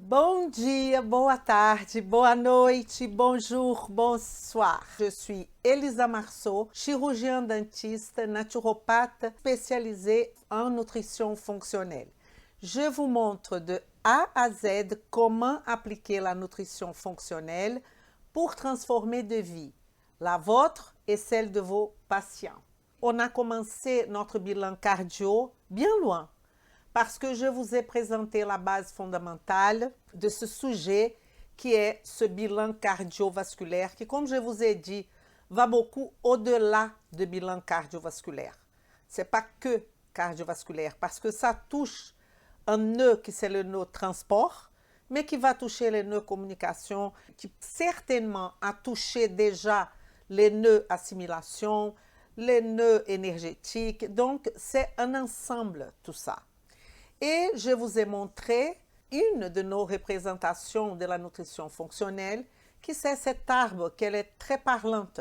Bom dia, boa tarde, boa noite, bonjour, bonsoir. Je suis Elisa Marceau, chirurgien dentiste, naturopathe spécialisée en nutrition fonctionnelle. Je vous montre de A à Z comment appliquer la nutrition fonctionnelle pour transformer de vie, la vôtre et celle de vos patients. On a commencé notre bilan cardio bien loin, parce que je vous ai présenté la base fondamentale de ce sujet qui est ce bilan cardiovasculaire qui, comme je vous ai dit, va beaucoup au-delà du bilan cardiovasculaire. Ce n'est pas que cardiovasculaire parce que ça touche un nœud qui c'est le nœud transport, mais qui va toucher les nœuds communication, qui certainement a touché déjà les nœuds assimilation, les nœuds énergétiques. Donc, c'est un ensemble tout ça. Et je vous ai montré une de nos représentations de la nutrition fonctionnelle, qui c'est cet arbre, qu'elle est très parlante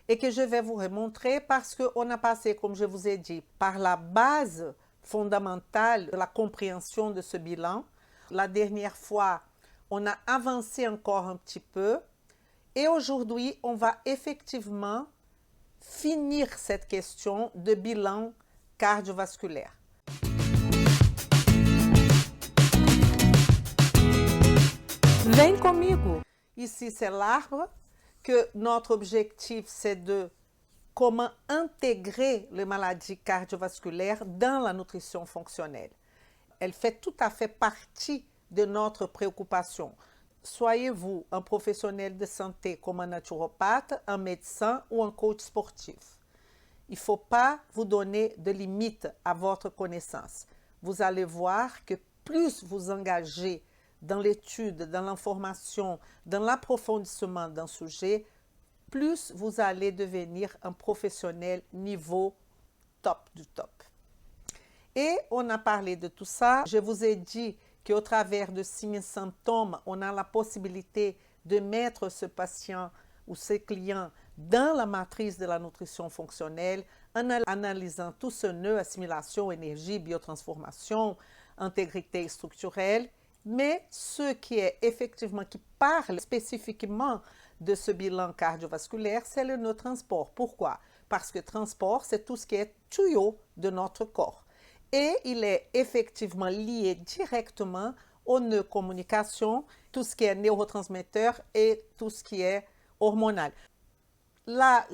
et que je vais vous remontrer parce qu'on a passé, comme je vous ai dit, par la base fondamentale de la compréhension de ce bilan. La dernière fois, on a avancé encore un petit peu et aujourd'hui, on va effectivement finir cette question de bilan cardiovasculaire. Vem comigo! Ici, c'est l'arbre, que notre objectif, c'est de comment intégrer les maladies cardiovasculaires dans la nutrition fonctionnelle. Elle fait tout à fait partie de notre préoccupation. Soyez-vous un professionnel de santé comme un naturopathe, un médecin ou un coach sportif. Il ne faut pas vous donner de limites à votre connaissance. Vous allez voir que plus vous engagez dans l'étude, dans l'information, dans l'approfondissement d'un sujet, plus vous allez devenir un professionnel niveau top du top. Et on a parlé de tout ça. Je vous ai dit qu'au travers de signes et symptômes, on a la possibilité de mettre ce patient ou ses clients dans la matrice de la nutrition fonctionnelle en analysant tout ce nœud, assimilation, énergie, biotransformation, intégrité structurelle. Mais ce qui est effectivement, qui parle spécifiquement de ce bilan cardiovasculaire, c'est le nœud transport. Pourquoi? Parce que transport, c'est tout ce qui est tuyau de notre corps. Et il est effectivement lié directement au nœud communication, tout ce qui est neurotransmetteur et tout ce qui est hormonal. Là,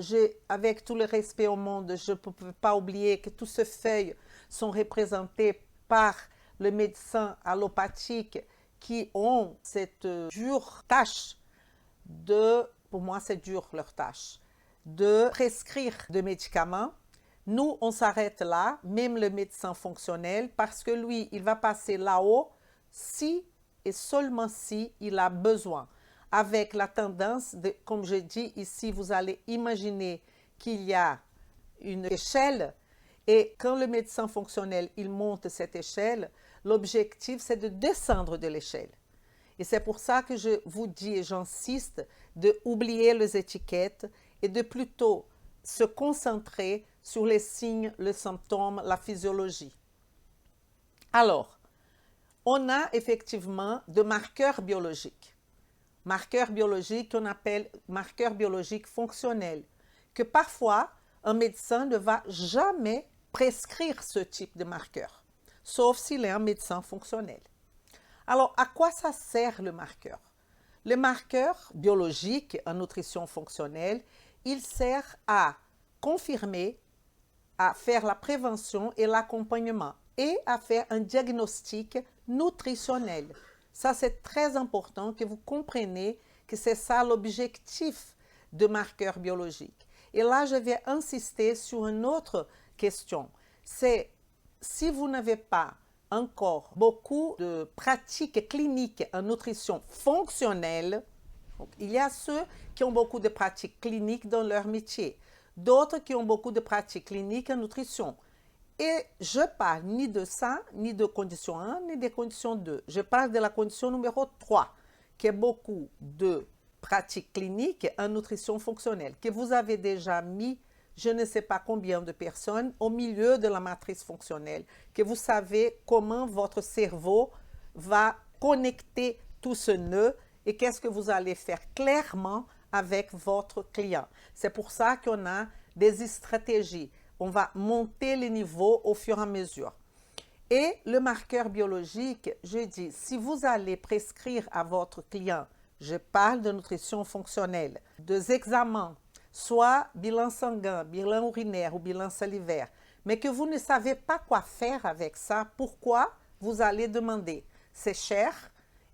avec tout le respect au monde, je ne peux pas oublier que toutes ces feuilles sont représentées par les médecins allopathiques qui ont cette dure tâche pour moi c'est dur leur tâche, de prescrire des médicaments. Nous, on s'arrête là, même le médecin fonctionnel, parce que lui, il va passer là-haut si et seulement si il a besoin. Avec la tendance, comme je dis ici, vous allez imaginer qu'il y a une échelle et quand le médecin fonctionnel, il monte cette échelle, l'objectif, c'est de descendre de l'échelle. Et c'est pour ça que je vous dis et j'insiste d'oublier les étiquettes et de plutôt se concentrer sur les signes, les symptômes, la physiologie. Alors, on a effectivement des marqueurs biologiques. Marqueurs biologiques qu'on appelle marqueurs biologiques fonctionnels, que parfois un médecin ne va jamais prescrire ce type de marqueur, sauf s'il est un médecin fonctionnel. Alors, à quoi ça sert le marqueur? Le marqueur biologique en nutrition fonctionnelle, il sert à confirmer, à faire la prévention et l'accompagnement et à faire un diagnostic nutritionnel. Ça, c'est très important que vous compreniez que c'est ça l'objectif de marqueurs biologiques. Et là, je vais insister sur une autre question. C'est si vous n'avez pas encore beaucoup de pratiques cliniques en nutrition fonctionnelle, donc, il y a ceux qui ont beaucoup de pratiques cliniques dans leur métier, d'autres qui ont beaucoup de pratiques cliniques en nutrition. Et je parle ni de ça, ni de condition 1, ni de condition 2. Je parle de la condition numéro 3, qui est beaucoup de pratiques cliniques en nutrition fonctionnelle, que vous avez déjà mis je ne sais pas combien de personnes au milieu de la matrice fonctionnelle, que vous savez comment votre cerveau va connecter tout ce nœud et qu'est-ce que vous allez faire clairement avec votre client. C'est pour ça qu'on a des stratégies. On va monter les niveaux au fur et à mesure. Et le marqueur biologique, je dis, si vous allez prescrire à votre client, je parle de nutrition fonctionnelle, des examens, soit bilan sanguin, bilan urinaire ou bilan salivaire, mais que vous ne savez pas quoi faire avec ça, pourquoi vous allez demander? C'est cher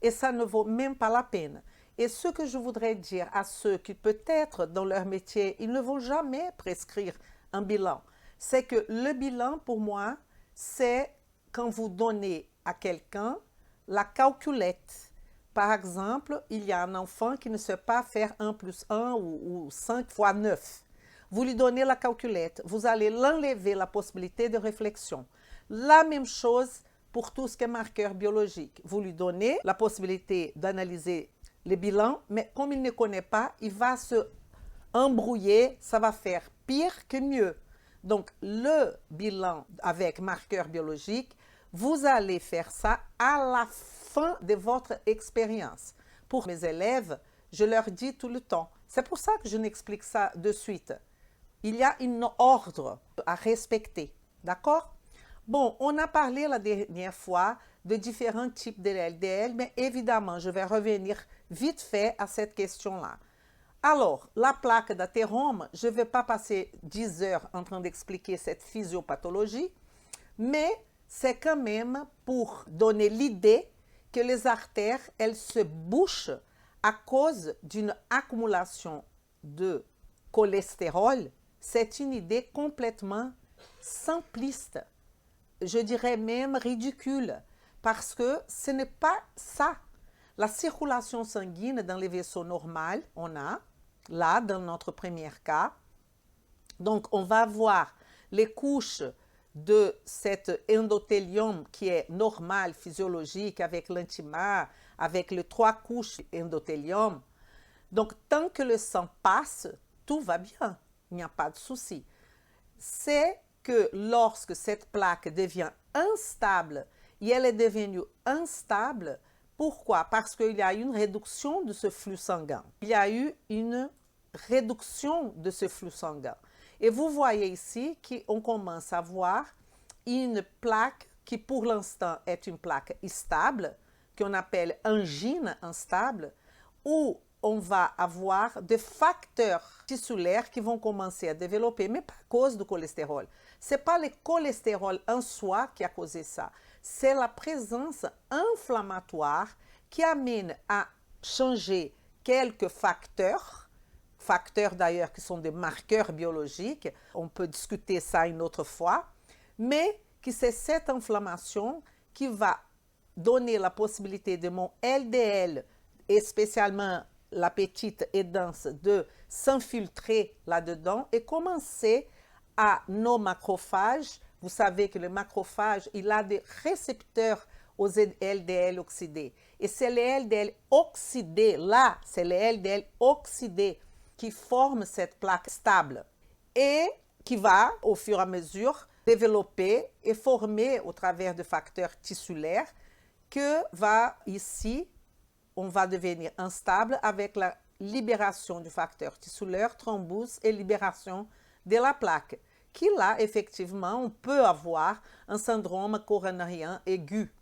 et ça ne vaut même pas la peine. Et ce que je voudrais dire à ceux qui peut-être dans leur métier, ils ne vont jamais prescrire un bilan, c'est que le bilan pour moi, c'est quand vous donnez à quelqu'un la calculette. Par exemple, il y a un enfant qui ne sait pas faire 1 plus 1 ou 5 fois 9. Vous lui donnez la calculette, vous allez l'enlever la possibilité de réflexion. La même chose pour tout ce qui est marqueur biologique. Vous lui donnez la possibilité d'analyser les bilans, mais comme il ne connaît pas, il va se embrouiller, ça va faire pire que mieux. Donc, le bilan avec marqueur biologique, vous allez faire ça à la fin de votre expérience. Pour mes élèves, je leur dis tout le temps. C'est pour ça que je n'explique ça de suite. Il y a un ordre à respecter. D'accord? Bon, on a parlé la dernière fois de différents types de LDL, mais évidemment, je vais revenir vite fait à cette question-là. Alors, la plaque d'athérome, je ne vais pas passer 10 heures en train d'expliquer cette physiopathologie, mais c'est quand même pour donner l'idée que les artères, elles se bouchent à cause d'une accumulation de cholestérol. C'est une idée complètement simpliste, je dirais même ridicule, parce que ce n'est pas ça. La circulation sanguine dans les vaisseaux normaux, on a, là, dans notre premier cas. Donc, on va voir les couches de cet endothélium qui est normal, physiologique, avec l'intima, avec les 3 couches endothélium. Donc, tant que le sang passe, tout va bien, il n'y a pas de souci. C'est que lorsque cette plaque devient instable, et elle est devenue instable, pourquoi? Parce qu'il y a eu une réduction de ce flux sanguin. Il y a eu une réduction de ce flux sanguin. Et vous voyez ici qu'on commence à voir une plaque qui pour l'instant est une plaque stable, qu'on appelle angine instable, où on va avoir des facteurs tissulaires qui vont commencer à développer, mais pas à cause du cholestérol. Ce n'est pas le cholestérol en soi qui a causé ça, c'est la présence inflammatoire qui amène à changer quelques facteurs d'ailleurs qui sont des marqueurs biologiques, on peut discuter ça une autre fois, mais que c'est cette inflammation qui va donner la possibilité de mon LDL, et spécialement la petite et dense, de s'infiltrer là-dedans et commencer à nos macrophages. Vous savez que le macrophage, il a des récepteurs aux LDL oxydés. Et c'est les LDL oxydés, là, c'est les LDL oxydés qui forment cette plaque stable et qui va, au fur et à mesure, développer et former au travers de facteurs tissulaires que va ici, on va devenir instable avec la libération du facteur tissulaire, thrombose et libération de la plaque. Qui là, effectivement, on peut avoir un syndrome coronarien aigu.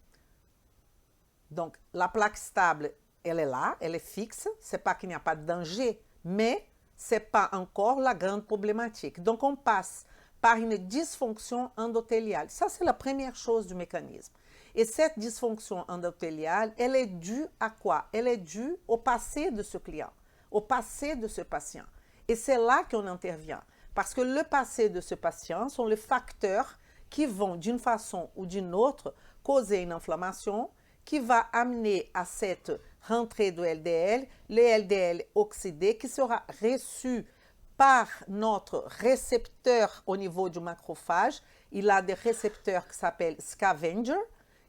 Donc, la plaque stable, elle est là, elle est fixe, c'est pas qu'il n'y a pas de danger, mais ce n'est pas encore la grande problématique. Donc, on passe par une dysfonction endothéliale. Ça, c'est la première chose du mécanisme. Et cette dysfonction endothéliale, elle est due à quoi? Elle est due au passé de ce client, au passé de ce patient. Et c'est là qu'on intervient. Parce que le passé de ce patient sont les facteurs qui vont, d'une façon ou d'une autre, causer une inflammation qui va amener à cette rentrée de LDL, le LDL oxydé qui sera reçu par notre récepteur au niveau du macrophage. Il a des récepteurs qui s'appellent scavenger,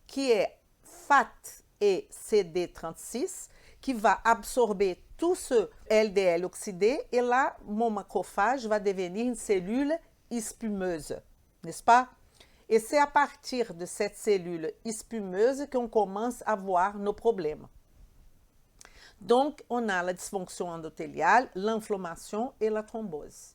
qui est FAT et CD36, qui va absorber tout ce LDL oxydé et là, mon macrophage va devenir une cellule espumeuse, n'est-ce pas? Et c'est à partir de cette cellule spumeuse qu'on commence à voir nos problèmes. Donc, on a la dysfonction endothéliale, l'inflammation et la thrombose.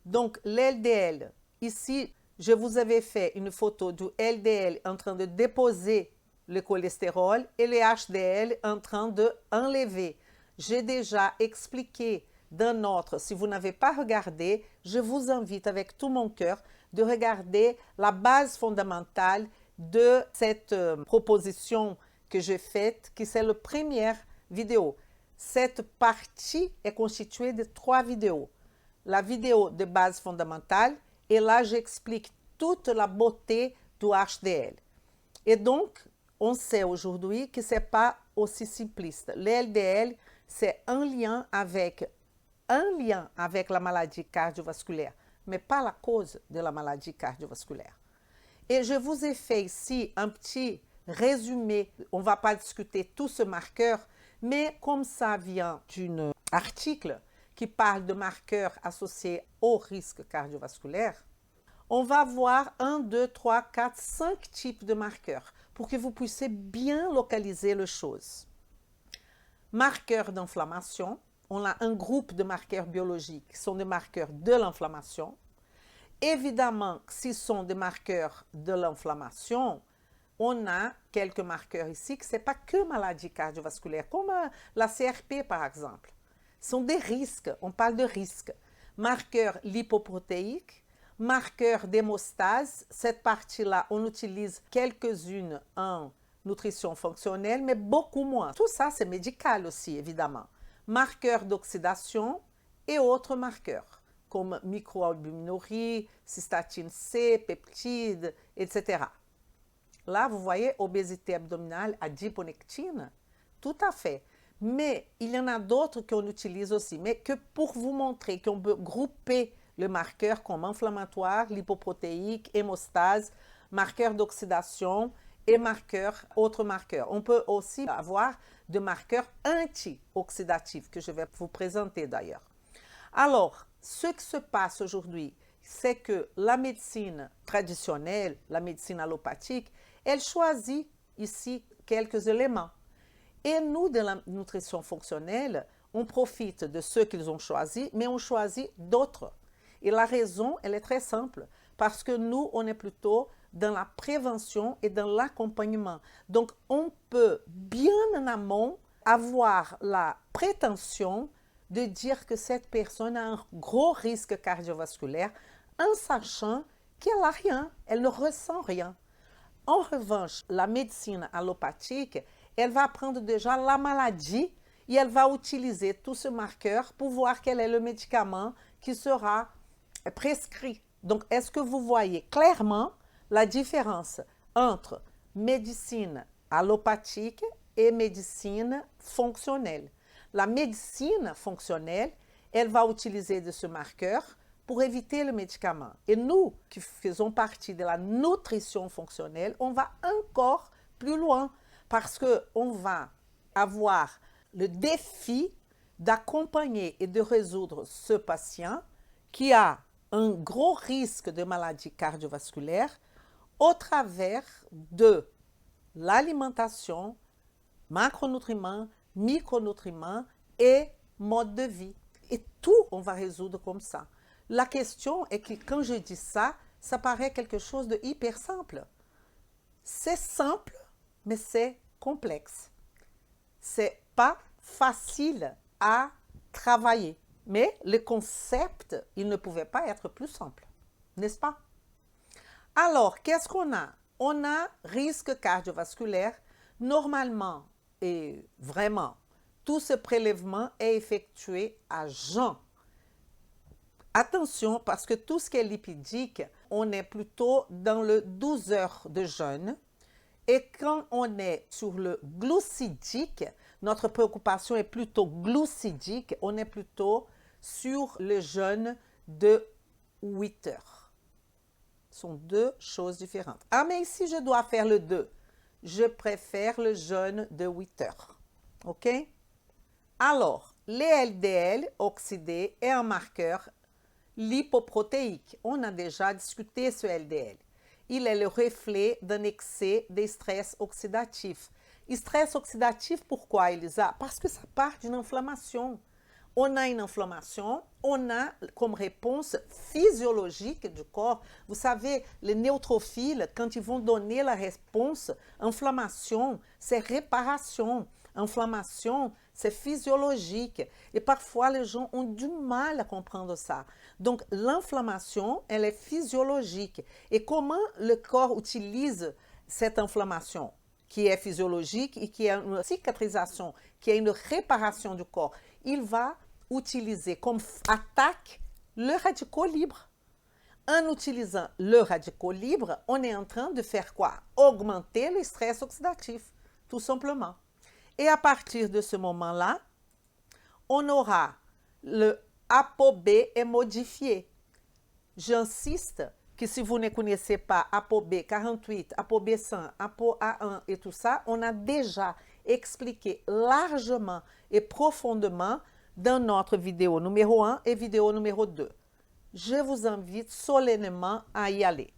Donc, l'LDL, ici, je vous avais fait une photo du LDL en train de déposer le cholestérol et le HDL en train d'enlever. J'ai déjà expliqué d'un autre, si vous n'avez pas regardé, je vous invite avec tout mon cœur de regarder la base fondamentale de cette proposition que j'ai faite, qui c'est la première vidéo. Cette partie est constituée de 3 vidéos. La vidéo de base fondamentale, et là j'explique toute la beauté du HDL. Et donc, on sait aujourd'hui que ce n'est pas aussi simpliste. Le LDL, c'est un lien avec la maladie cardiovasculaire, mais pas la cause de la maladie cardiovasculaire. Et je vous ai fait ici un petit résumé. On ne va pas discuter tout ce marqueur, mais comme ça vient d'un article qui parle de marqueurs associés au risque cardiovasculaire, on va voir 1, 2, 3, 4, 5 types de marqueurs pour que vous puissiez bien localiser les choses. Marqueurs d'inflammation, on a un groupe de marqueurs biologiques qui sont des marqueurs de l'inflammation. Évidemment, s'ils sont des marqueurs de l'inflammation, on a quelques marqueurs ici que ce n'est pas que maladie cardiovasculaire, comme la CRP par exemple. Ce sont des risques, on parle de risques. Marqueurs lipoprotéiques, marqueurs d'hémostase, cette partie-là, on utilise quelques-unes en nutrition fonctionnelle, mais beaucoup moins. Tout ça, c'est médical aussi, évidemment. Marqueurs d'oxydation et autres marqueurs, comme microalbuminurie, cystatine C, peptides, etc. Là, vous voyez, obésité abdominale, adiponectine, tout à fait. Mais il y en a d'autres qu'on utilise aussi, mais que pour vous montrer qu'on peut grouper le marqueur comme inflammatoire, lipoprotéique, hémostase, marqueur d'oxydation et autres marqueurs. On peut aussi avoir des marqueurs antioxydatifs que je vais vous présenter d'ailleurs. Alors, ce qui se passe aujourd'hui, c'est que la médecine traditionnelle, la médecine allopathique, elle choisit ici quelques éléments. Et nous, de la nutrition fonctionnelle, on profite de ceux qu'ils ont choisis, mais on choisit d'autres. Et la raison, elle est très simple, parce que nous, on est plutôt dans la prévention et dans l'accompagnement. Donc, on peut bien en amont avoir la prétention de dire que cette personne a un gros risque cardiovasculaire en sachant qu'elle n'a rien, elle ne ressent rien. En revanche, la médecine allopathique, elle va prendre déjà la maladie et elle va utiliser tout ce marqueur pour voir quel est le médicament qui sera prescrit. Donc, est-ce que vous voyez clairement la différence entre médecine allopathique et médecine fonctionnelle? La médecine fonctionnelle, elle va utiliser de ce marqueur pour éviter le médicament. Et nous, qui faisons partie de la nutrition fonctionnelle, on va encore plus loin parce qu'on va avoir le défi d'accompagner et de résoudre ce patient qui a un gros risque de maladie cardiovasculaire au travers de l'alimentation, macronutriments, micronutriments et mode de vie. Et tout, on va résoudre comme ça. La question est que quand je dis ça, ça paraît quelque chose de hyper simple. C'est simple, mais c'est complexe. C'est pas facile à travailler. Mais le concept, il ne pouvait pas être plus simple, n'est-ce pas? Alors, qu'est-ce qu'on a? On a risque cardiovasculaire. Normalement et vraiment, tout ce prélèvement est effectué à jeun. Attention, parce que tout ce qui est lipidique, on est plutôt dans le 12 heures de jeûne. Et quand on est sur le glucidique, notre préoccupation est plutôt glucidique, on est plutôt sur le jeûne de 8 heures. Ce sont deux choses différentes. Ah, mais ici, je dois faire le 2. Je préfère le jeûne de 8 heures. OK? Alors, les LDL oxydés est un marqueur lipoprotéique. On a déjà discuté ce LDL. il est le reflet d'un excès de stress oxydatif. Stress oxydatif, pourquoi, Elisa? Parce que ça part d'une inflammation. On a une inflammation, on a comme réponse physiologique du corps. Vous savez, les neutrophiles, quand ils vont donner la réponse, inflammation, c'est réparation. Inflammation, c'est physiologique. Et parfois, les gens ont du mal à comprendre ça. Donc, l'inflammation, elle est physiologique. Et comment le corps utilise cette inflammation qui est physiologique et qui est une cicatrisation, qui est une réparation du corps? Il va utiliser comme attaque le radicaux libre. En utilisant le radicaux libre, on est en train de faire quoi? Augmenter le stress oxydatif, tout simplement. Et à partir de ce moment-là, on aura le ApoB est modifié. J'insiste que si vous ne connaissez pas ApoB 48, ApoB 100, ApoA1 et tout ça, on a déjà expliqué largement et profondément dans notre vidéo numéro 1 et vidéo numéro 2. Je vous invite solennellement à y aller.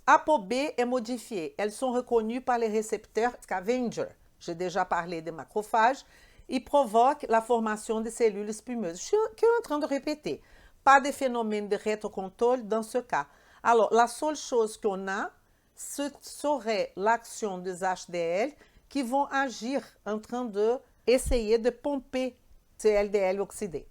ApoB est modifié. Elles sont reconnues par les récepteurs scavenger. J'ai déjà parlé des macrophages. Ils provoquent la formation de cellules spumeuses. Je suis en train de répéter. Pas de phénomène de rétrocontrôle dans ce cas. Alors, la seule chose qu'on a, ce serait l'action des HDL qui vont agir en train d'essayer de pomper ces LDL oxydés.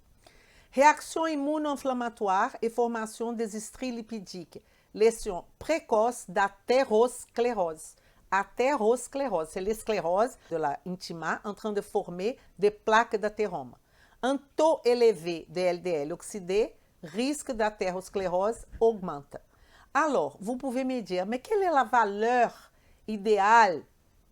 Réaction immuno-inflammatoire et formation des stries lipidiques. Lésion précoce d'athérosclérose. Athérosclérose, c'est les scléroses de l'intima en train de former des plaques d'athérome. Un taux élevé de LDL oxydé, risque d'athérosclérose augmente. Alors, vous pouvez me dire, mais quelle est la valeur idéale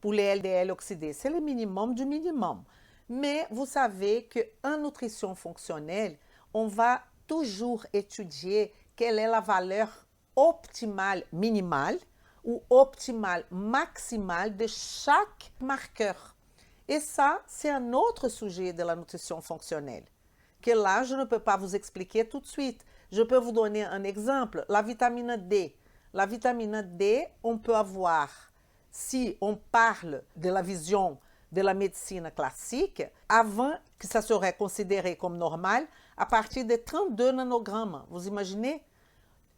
pour les LDL oxydés? C'est le minimum du minimum. Mais vous savez qu'en nutrition fonctionnelle, on va toujours étudier quelle est la valeur optimale minimale ou optimale maximale de chaque marqueur. Et ça, c'est un autre sujet de la nutrition fonctionnelle, que là, je ne peux pas vous expliquer tout de suite. Je peux vous donner un exemple, la vitamine D. La vitamine D, on peut avoir, si on parle de la vision de la médecine classique, avant que ça serait considéré comme normal, à partir de 32 nanogrammes. Vous imaginez?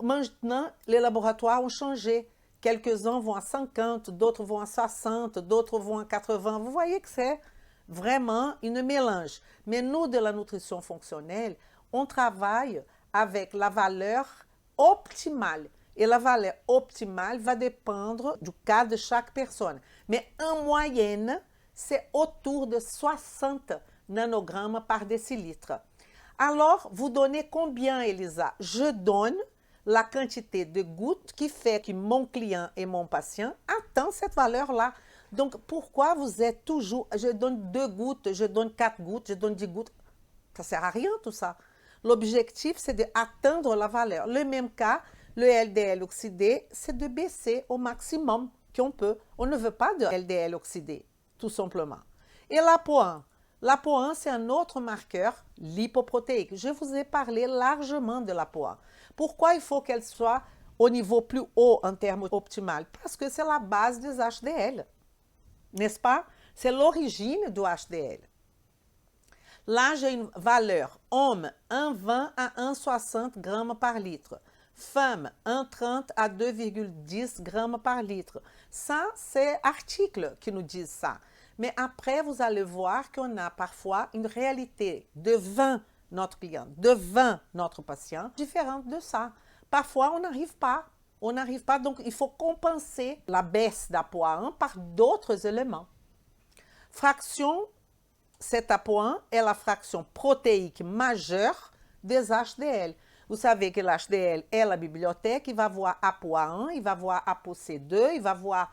Maintenant, les laboratoires ont changé. Quelques-uns vont à 50, d'autres vont à 60, d'autres vont à 80. Vous voyez que c'est vraiment une mélange. Mais nous, de la nutrition fonctionnelle, on travaille avec la valeur optimale. Et la valeur optimale va dépendre du cas de chaque personne. Mais en moyenne, c'est autour de 60 nanogrammes par décilitre. Alors, vous donnez combien, Elisa? Je donne la quantité de gouttes qui fait que mon client et mon patient atteignent cette valeur-là. Donc, pourquoi vous êtes toujours, je donne 2 gouttes, je donne 4 gouttes, je donne 10 gouttes? Ça ne sert à rien tout ça. L'objectif, c'est d'atteindre la valeur. Le même cas, le LDL oxydé, c'est de baisser au maximum qu'on peut. On ne veut pas de LDL oxydé, tout simplement. Et l'ApoA1. L'ApoA1, c'est un autre marqueur lipoprotéique. Je vous ai parlé largement de l'ApoA1. Pourquoi il faut qu'elle soit au niveau plus haut en termes optimal? Parce que c'est la base des HDL, n'est-ce pas? C'est l'origine du HDL. Là, j'ai une valeur homme 1,20 à 1,60 grammes par litre. Femme 1,30 à 2,10 grammes par litre. Ça, c'est articles qui nous disent ça. Mais après, vous allez voir qu'on a parfois une réalité devant notre client, devant notre patient, différente de ça. Parfois, on n'arrive pas. On n'arrive pas, donc il faut compenser la baisse d'ApoA1 par d'autres éléments. Fraction, cet ApoA1 est la fraction protéique majeure des HDL. Vous savez que l'HDL est la bibliothèque, il va voir ApoA1, il va voir ApoC2, il va voir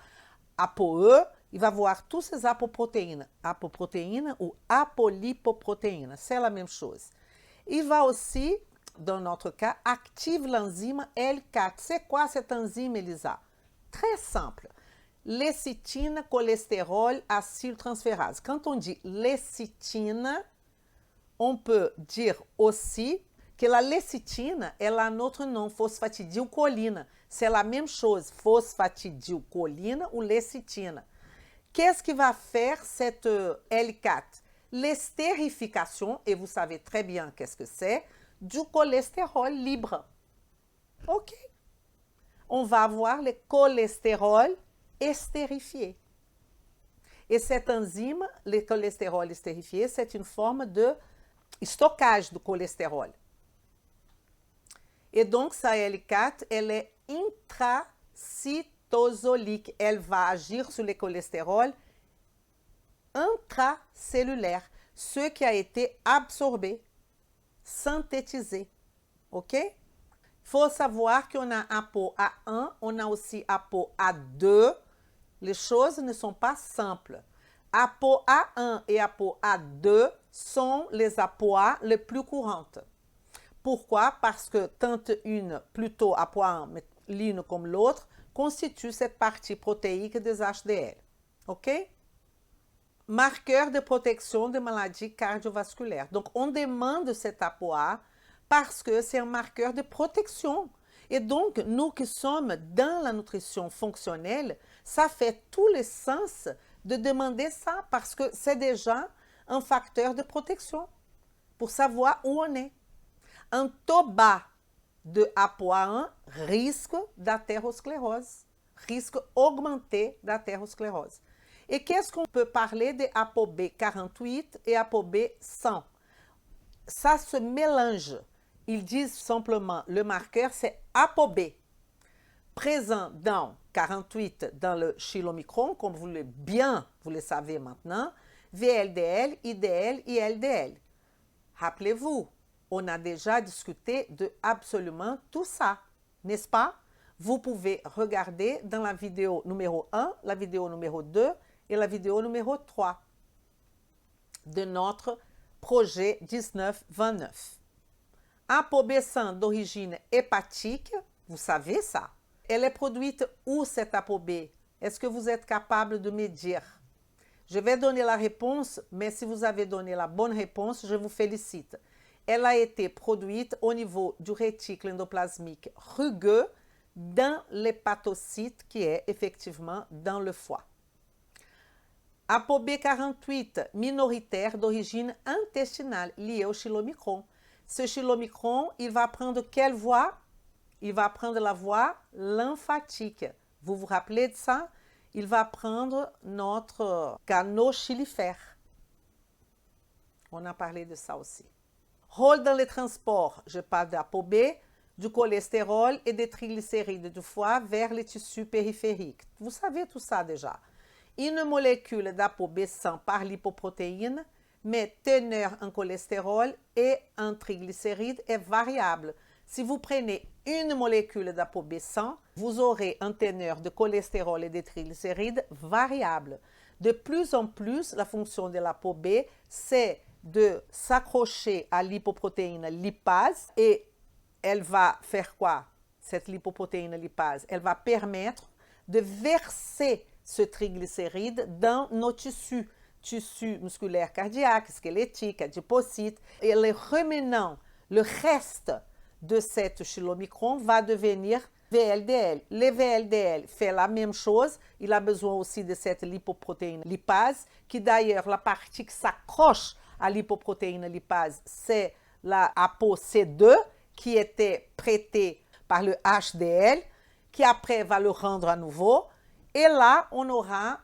ApoE, il va voir tous ces apoprotéines ou apolipoprotéines, c'est la même chose. Il va aussi, dans notre cas, active l'enzyme L4. C'est quoi cette enzyme, Elisa? Très simple. Lécithine, cholestérol, acyltransférase. Quand on dit lécithine, on peut dire aussi que la lécithine, ela a notre nom, fosfatidilcolina. C'est la même chose, phosphatidylcholine ou lécithine. Qu'est-ce qui va faire cette L4? L'estérification, et vous savez très bien qu'est-ce que c'est, du cholestérol libre. OK? On va avoir le cholestérol estérifié. Et cette enzyme, le cholestérol estérifié, c'est une forme de stockage de cholestérol. Et donc, sa L4, elle est intracytosolique. Elle va agir sur le cholestérol intracellulaire, ce qui a été absorbé, synthétisé. OK? Il faut savoir qu'on a ApoA1, on a aussi ApoA2. Les choses ne sont pas simples. ApoA1 et ApoA2 sont les ApoA les plus courantes. Pourquoi? Parce que tant une, plutôt ApoA1, mais l'une comme l'autre, constitue cette partie protéique des HDL. OK? Marqueur de protection des maladies cardiovasculaires. Donc, on demande cet ApoA parce que c'est un marqueur de protection. Et donc, nous qui sommes dans la nutrition fonctionnelle, ça fait tout le sens de demander ça parce que c'est déjà un facteur de protection pour savoir où on est. Un taux bas de ApoA1 risque d'athérosclérose, risque augmenté d'athérosclérose. Et qu'est-ce qu'on peut parler de ApoB48 et ApoB100? Ça se mélange. Ils disent simplement, le marqueur, c'est ApoB, présent dans 48 dans le chylomicron, comme vous le savez maintenant, VLDL, IDL et LDL. Rappelez-vous, on a déjà discuté de absolument tout ça, n'est-ce pas? Vous pouvez regarder dans la vidéo numéro 1, la vidéo numéro 2 et la vidéo numéro 3 de notre projet 1929. ApoB100 d'origine hépatique, vous savez ça. Elle est produite où cette ApoB? Est-ce que vous êtes capable de me dire? Je vais donner la réponse, mais si vous avez donné la bonne réponse, je vous félicite. Elle a été produite au niveau du réticule endoplasmique rugueux dans l'hépatocyte qui est effectivement dans le foie. ApoB48 minoritaire d'origine intestinale liée au chylomicron. Ce chylomicron, il va prendre quelle voie? Il va prendre la voie lymphatique. Vous vous rappelez de ça? Il va prendre notre canaux chylifère. On a parlé de ça aussi. Rôle dans les transports, je parle d'ApoB, du cholestérol et des triglycérides du foie vers les tissus périphériques. Vous savez tout ça déjà. Une molécule d'ApoB100 par lipoprotéine, mais teneur en cholestérol et en triglycérides est variable. Si vous prenez une molécule d'ApoB100, vous aurez un teneur de cholestérol et de triglycérides variable. De plus en plus, la fonction de l'ApoB, c'est de s'accrocher à l'hypoprotéine lipase et elle va faire quoi? Cette lipoprotéine lipase, elle va permettre de verser ce triglycéride dans nos tissus musculaires cardiaques, squelettiques, adipocytes, et les remenant, le reste de cette chylomicron va devenir VLDL. Le VLDL fait la même chose, il a besoin aussi de cette lipoprotéine lipase, qui d'ailleurs, la partie qui s'accroche à l'hypoprotéine lipase, c'est la ApoC2, qui était prêtée par le HDL, qui après va le rendre à nouveau. Et là, on aura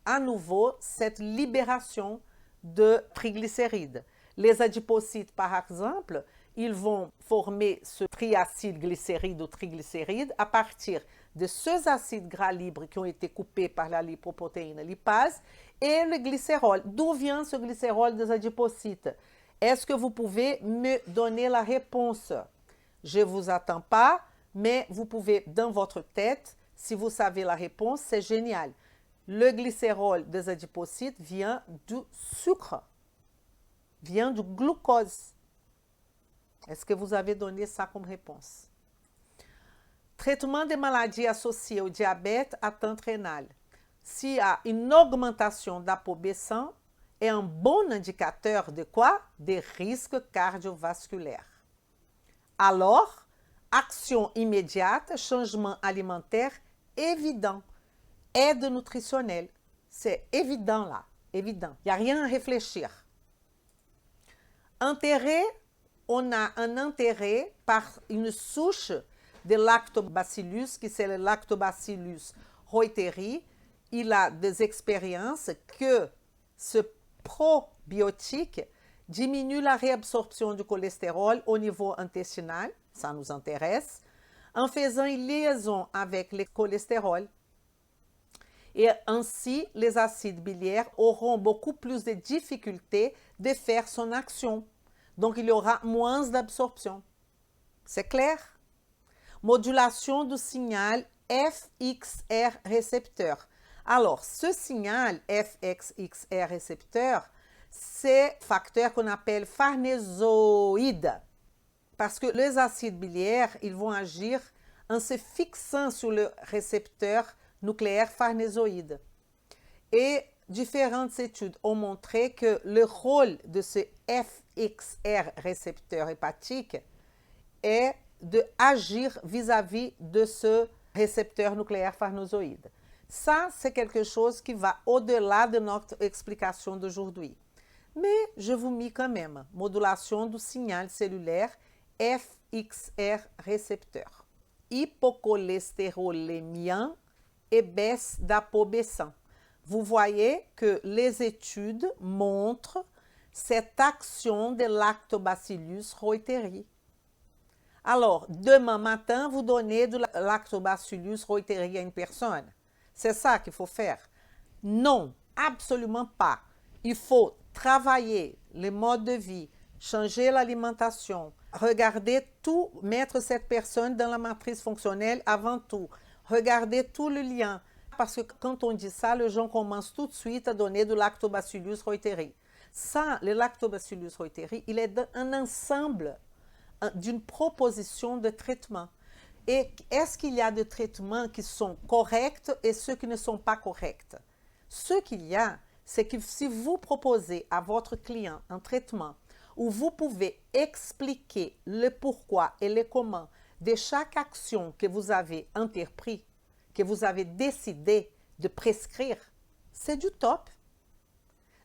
à nouveau cette libération de triglycérides. Les adipocytes, par exemple, ils vont former ce triacylglycéride ou triglycéride à partir de ces acides gras libres qui ont été coupés par la lipoprotéine lipase et le glycérol. D'où vient ce glycérol des adipocytes? Est-ce que vous pouvez me donner la réponse? Je ne vous attends pas, mais vous pouvez, dans votre tête, si vous savez la réponse, c'est génial. Le glycérol des adipocytes vient du sucre, vient du glucose. Est-ce que vous avez donné ça comme réponse? Traitement des maladies associées au diabète, atteinte rénale. S'il y a une augmentation d'ApoB100, est un bon indicateur de quoi? Des risques cardiovasculaires. Alors, action immédiate, changement alimentaire évident, aide nutritionnelle. C'est évident là, évident. Il n'y a rien à réfléchir. Intérêt, on a un intérêt par une souche de lactobacillus, qui c'est le lactobacillus reuteri. Il a des expériences que ce probiotique diminue la réabsorption du cholestérol au niveau intestinal, ça nous intéresse, en faisant une liaison avec le cholestérol. Et ainsi, les acides biliaires auront beaucoup plus de difficultés de faire son action. Donc, il y aura moins d'absorption. C'est clair? Modulation du signal FXR récepteur. Alors, ce signal FXR récepteur, c'est un facteur qu'on appelle farnésoïde. Parce que les acides biliaires, ils vont agir en se fixant sur le récepteur nucléaire farnésoïde. Et différentes études ont montré que le rôle de ce FXR récepteur hépatique est d'agir vis-à-vis de ce récepteur nucléaire farnésoïde. Ça, c'est quelque chose qui va au-delà de notre explication d'aujourd'hui. Mais je vous mets quand même modulation du signal cellulaire FXR récepteur. Hypocholestérolémie et baisse d'ApoB100. Vous voyez que les études montrent cette action de lactobacillus reuteri. Alors, demain matin, vous donnez du lactobacillus reuteri à une personne. C'est ça qu'il faut faire? Non, absolument pas. Il faut travailler le mode de vie, changer l'alimentation, regarder tout, mettre cette personne dans la matrice fonctionnelle avant tout, regarder tout le lien. Parce que quand on dit ça, les gens commencent tout de suite à donner du lactobacillus reuteri. Ça, le lactobacillus reuteri, il est un ensemble d'une proposition de traitement. Et est-ce qu'il y a des traitements qui sont corrects et ceux qui ne sont pas corrects? Ce qu'il y a, c'est que si vous proposez à votre client un traitement où vous pouvez expliquer le pourquoi et le comment de chaque action que vous avez entreprise, que vous avez décidé de prescrire, c'est du top.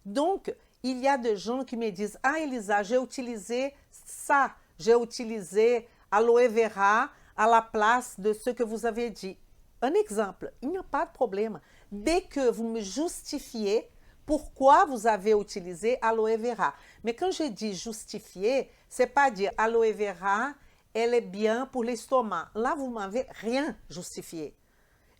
Donc, il y a des gens qui me disent « Ah, Elisa, j'ai utilisé ça, j'ai utilisé aloe vera à la place de ce que vous avez dit. » Un exemple, il n'y a pas de problème. Dès que vous me justifiez pourquoi vous avez utilisé aloe vera. Mais quand je dis justifier, c'est pas dire aloe vera, elle est bien pour l'estomac. Là, vous m'avez rien justifié.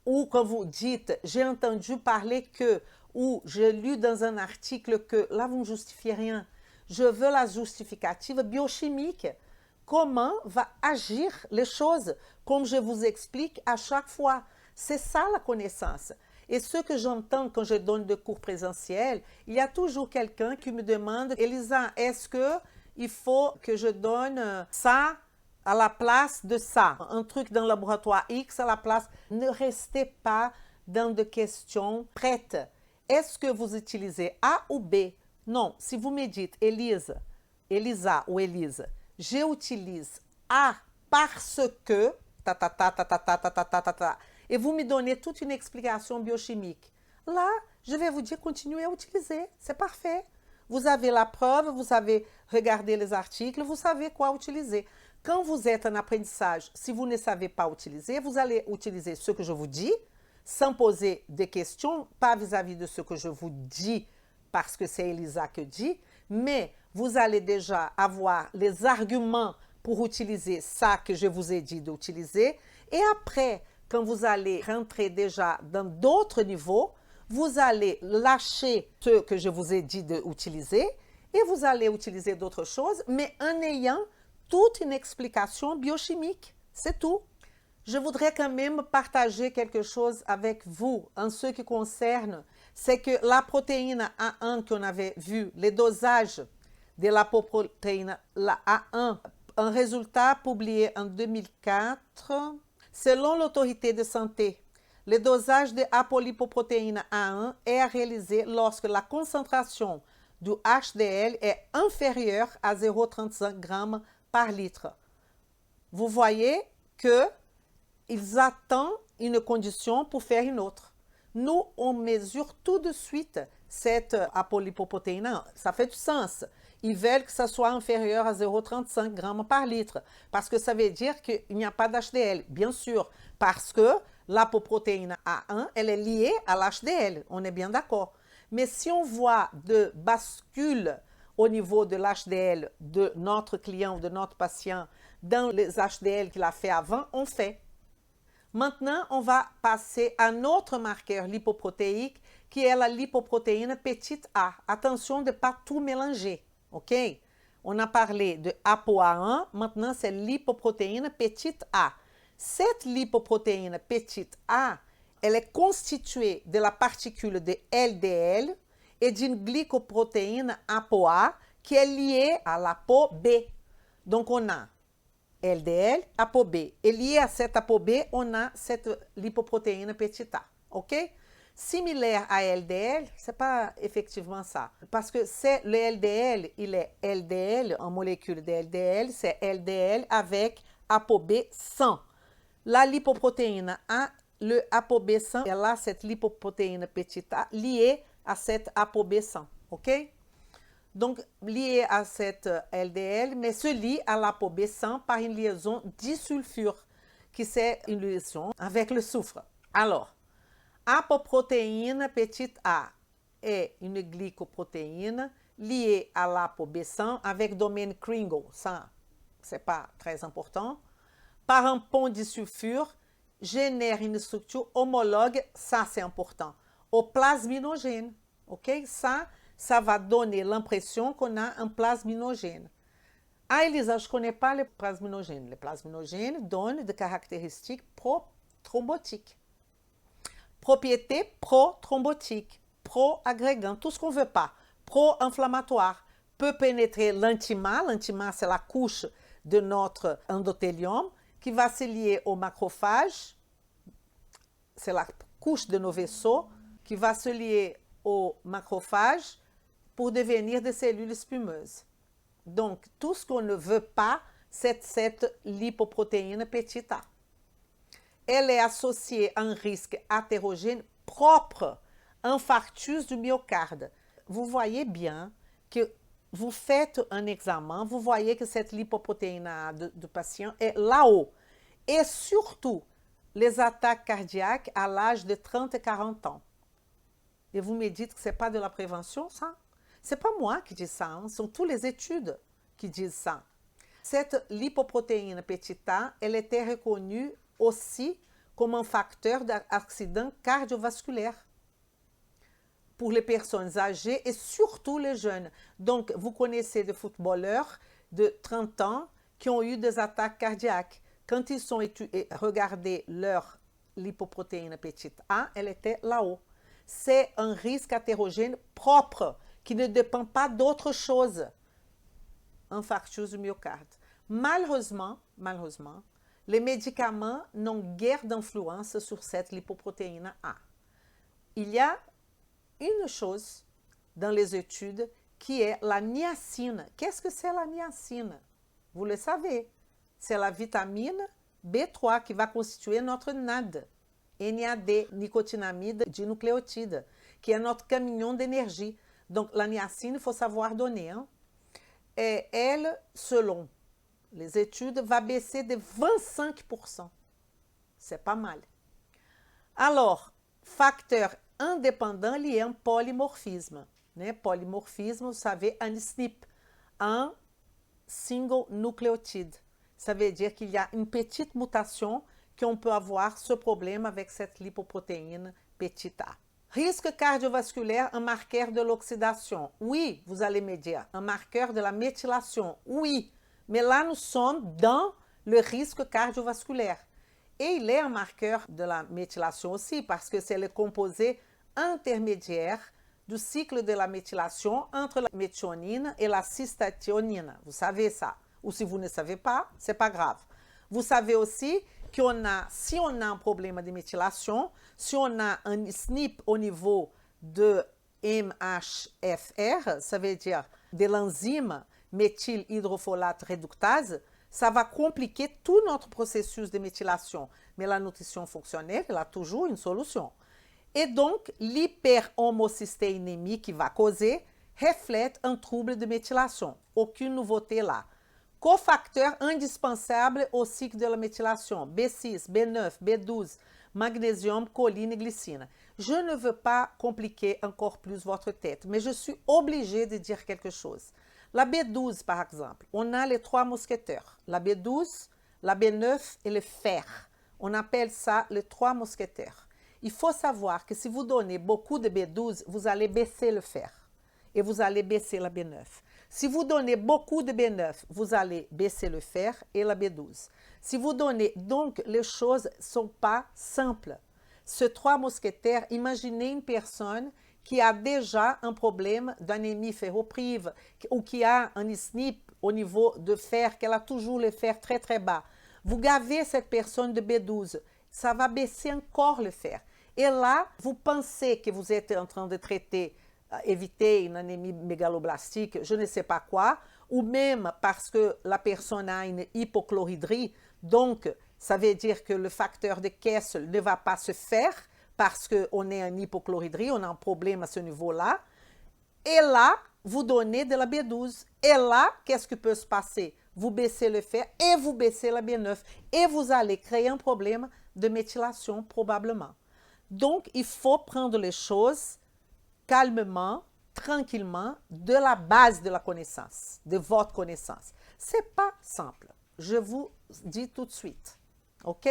Ou quand vous dites, j'ai entendu parler que, ou j'ai lu dans un article que, là, vous ne justifiez rien. Je veux la justificative biochimique. Comment va agir les choses, comme je vous explique à chaque fois. C'est ça la connaissance. Et ce que j'entends quand je donne des cours présentiels, il y a toujours quelqu'un qui me demande, Elisa, est-ce qu'il faut que je donne ça à la place de ça? Un truc dans le laboratoire X à la place. Ne restez pas dans des questions prêtes. Est-ce que vous utilisez A ou B? Non, si vous me dites, Elisa ou Elise, j'utilise A parce que, et vous me donnez toute une explication biochimique. Là, je vais vous dire, continuez à utiliser, c'est parfait. Vous avez la preuve, vous avez regardé les articles, vous savez quoi utiliser. Quand vous êtes en apprentissage, si vous ne savez pas utiliser, vous allez utiliser ce que je vous dis, sans poser des questions, pas vis-à-vis de ce que je vous dis, parce que c'est Elisa qui dit, mais vous allez déjà avoir les arguments pour utiliser ça que je vous ai dit d'utiliser. Et après, quand vous allez rentrer déjà dans d'autres niveaux, vous allez lâcher ce que je vous ai dit d'utiliser et vous allez utiliser d'autres choses, mais en ayant toute une explication biochimique. C'est tout. Je voudrais quand même partager quelque chose avec vous en ce qui concerne, c'est que la protéine A1 qu'on avait vu, les dosages de la protéine la A1, un résultat publié en 2004, selon l'autorité de santé, le dosage de apolipoprotéine A1 est réalisé lorsque la concentration du HDL est inférieure à 0,35 g par litre. Vous voyez qu'ils attendent une condition pour faire une autre. Nous, on mesure tout de suite cette apolipoprotéine. Ça fait du sens. Ils veulent que ça soit inférieur à 0,35 grammes par litre, parce que ça veut dire qu'il n'y a pas d'HDL, bien sûr, parce que l'apoprotéine A1, elle est liée à l'HDL, on est bien d'accord. Mais si on voit de bascule au niveau de l'HDL de notre client ou de notre patient dans les HDL qu'il a fait avant, on fait. Maintenant, on va passer à un autre marqueur lipoprotéique qui est la lipoprotéine petite a. Attention de ne pas tout mélanger, ok? On a parlé de ApoA1, maintenant c'est lipoprotéine petite a. Cette lipoprotéine petite a, elle est constituée de la particule de LDL et d'une glycoprotéine ApoA qui est liée à l'ApoB. Donc on a LDL, ApoB. Et lié à cette ApoB, on a cette lipoprotéine petite a. OK? Similaire à LDL, ce n'est pas effectivement ça. Parce que c'est le LDL, il est LDL, en molécule de LDL, c'est LDL avec ApoB 100. La lipoprotéine A, le ApoB 100, elle a cette lipoprotéine petite a liée à cette ApoB 100. OK? Donc, lié à cette LDL, mais se lie à l'ApoB 100 par une liaison disulfure, qui c'est une liaison avec le soufre. Alors, apoprotéine petite a est une glycoprotéine liée à l'ApoB 100 avec domaine Kringle. Ça, c'est pas très important. Par un pont disulfure, génère une structure homologue, ça c'est important, au plasminogène. OK? Ça va donner l'impression qu'on a un plasminogène. Ah, Elisa, je ne connais pas les plasminogènes. Les plasminogènes donnent des caractéristiques pro-thrombotiques. Propriétés pro-thrombotiques, pro-agrégants, tout ce qu'on ne veut pas. Pro-inflammatoire, peut pénétrer l'intima. L'intima, c'est la couche de notre endothélium qui va se lier au macrophage. C'est la couche de nos vaisseaux qui va se lier au macrophage pour devenir des cellules spumeuses. Donc, tout ce qu'on ne veut pas, c'est cette lipoprotéine petite a. Elle est associée à un risque athérogène propre, infarctus du myocarde. Vous voyez bien que vous faites un examen, vous voyez que cette lipoprotéine A du patient est là-haut. Et surtout, les attaques cardiaques à l'âge de 30 et 40 ans. Et vous me dites que ce n'est pas de la prévention, ça? Ce n'est pas moi qui dis ça, hein? Ce sont toutes les études qui disent ça. Cette lipoprotéine petite a, elle était reconnue aussi comme un facteur d'accident cardiovasculaire pour les personnes âgées et surtout les jeunes. Donc, vous connaissez des footballeurs de 30 ans qui ont eu des attaques cardiaques. Quand ils ont regardé leur lipoprotéine petite a, elle était là-haut. C'est un risque athérogène propre qui ne dépend pas d'autre chose. Infarctus du myocarde. Malheureusement, les médicaments n'ont guère d'influence sur cette lipoprotéine A. Il y a une chose dans les études qui est la niacine. Qu'est-ce que c'est la niacine? Vous le savez, c'est la vitamine B3 qui va constituer notre NAD. NAD, nicotinamide dinucléotide, qui est notre camion d'énergie. Donc, la niacine, il faut savoir donner. Hein? Et elle, selon les études, va baisser de 25%. C'est pas mal. Alors, facteur indépendant lié à un polymorphisme. Né? Polymorphisme, vous savez, un SNP, un single nucléotide. Ça veut dire qu'il y a une petite mutation qu'on peut avoir ce problème avec cette lipoprotéine petite a. Risque cardiovasculaire, un marqueur de l'oxydation. Oui, vous allez me dire, un marqueur de la méthylation. Oui, mais là nous sommes dans le risque cardiovasculaire. Et il est un marqueur de la méthylation aussi parce que c'est le composé intermédiaire du cycle de la méthylation entre la méthionine et la cystathionine. Vous savez ça. Ou si vous ne savez pas, c'est pas grave. Vous savez aussi si on a un problème de méthylation, si on a un SNP au niveau de MHFR, ça veut dire de l'enzyme méthylhydrofolate réductase, ça va compliquer tout notre processus de méthylation. Mais la nutrition fonctionnelle, elle a toujours une solution. Et donc, l'hyperhomocystéinémie qui va causer reflète un trouble de méthylation. Aucune nouveauté là. Cofacteurs indispensables au cycle de la méthylation, B6, B9, B12, magnésium, choline et glycine. Je ne veux pas compliquer encore plus votre tête, mais je suis obligée de dire quelque chose. La B12, par exemple, on a les 3 mousquetaires. La B12, la B9 et le fer. On appelle ça les 3 mousquetaires. Il faut savoir que si vous donnez beaucoup de B12, vous allez baisser le fer et vous allez baisser la B9. Si vous donnez beaucoup de B9, vous allez baisser le fer et la B12. Si vous donnez, donc les choses ne sont pas simples. Ces 3 mousquetaires, imaginez une personne qui a déjà un problème d'anémie ferroprive ou qui a un SNP au niveau de fer, qu'elle a toujours le fer très très bas. Vous gavez cette personne de B12, ça va baisser encore le fer. Et là, vous pensez que vous êtes en train de traiter, éviter une anémie mégaloblastique, je ne sais pas quoi, ou même parce que la personne a une hypochloridrie, donc ça veut dire que le facteur de Kessel ne va pas se faire parce qu'on est en hypochloridrie, on a un problème à ce niveau-là. Et là, vous donnez de la B12. Et là, qu'est-ce qui peut se passer? Vous baissez le fer et vous baissez la B9. Et vous allez créer un problème de méthylation probablement. Donc, il faut prendre les choses calmement, tranquillement, de la base de la connaissance, de votre connaissance. Ce n'est pas simple. Je vous dis tout de suite. OK?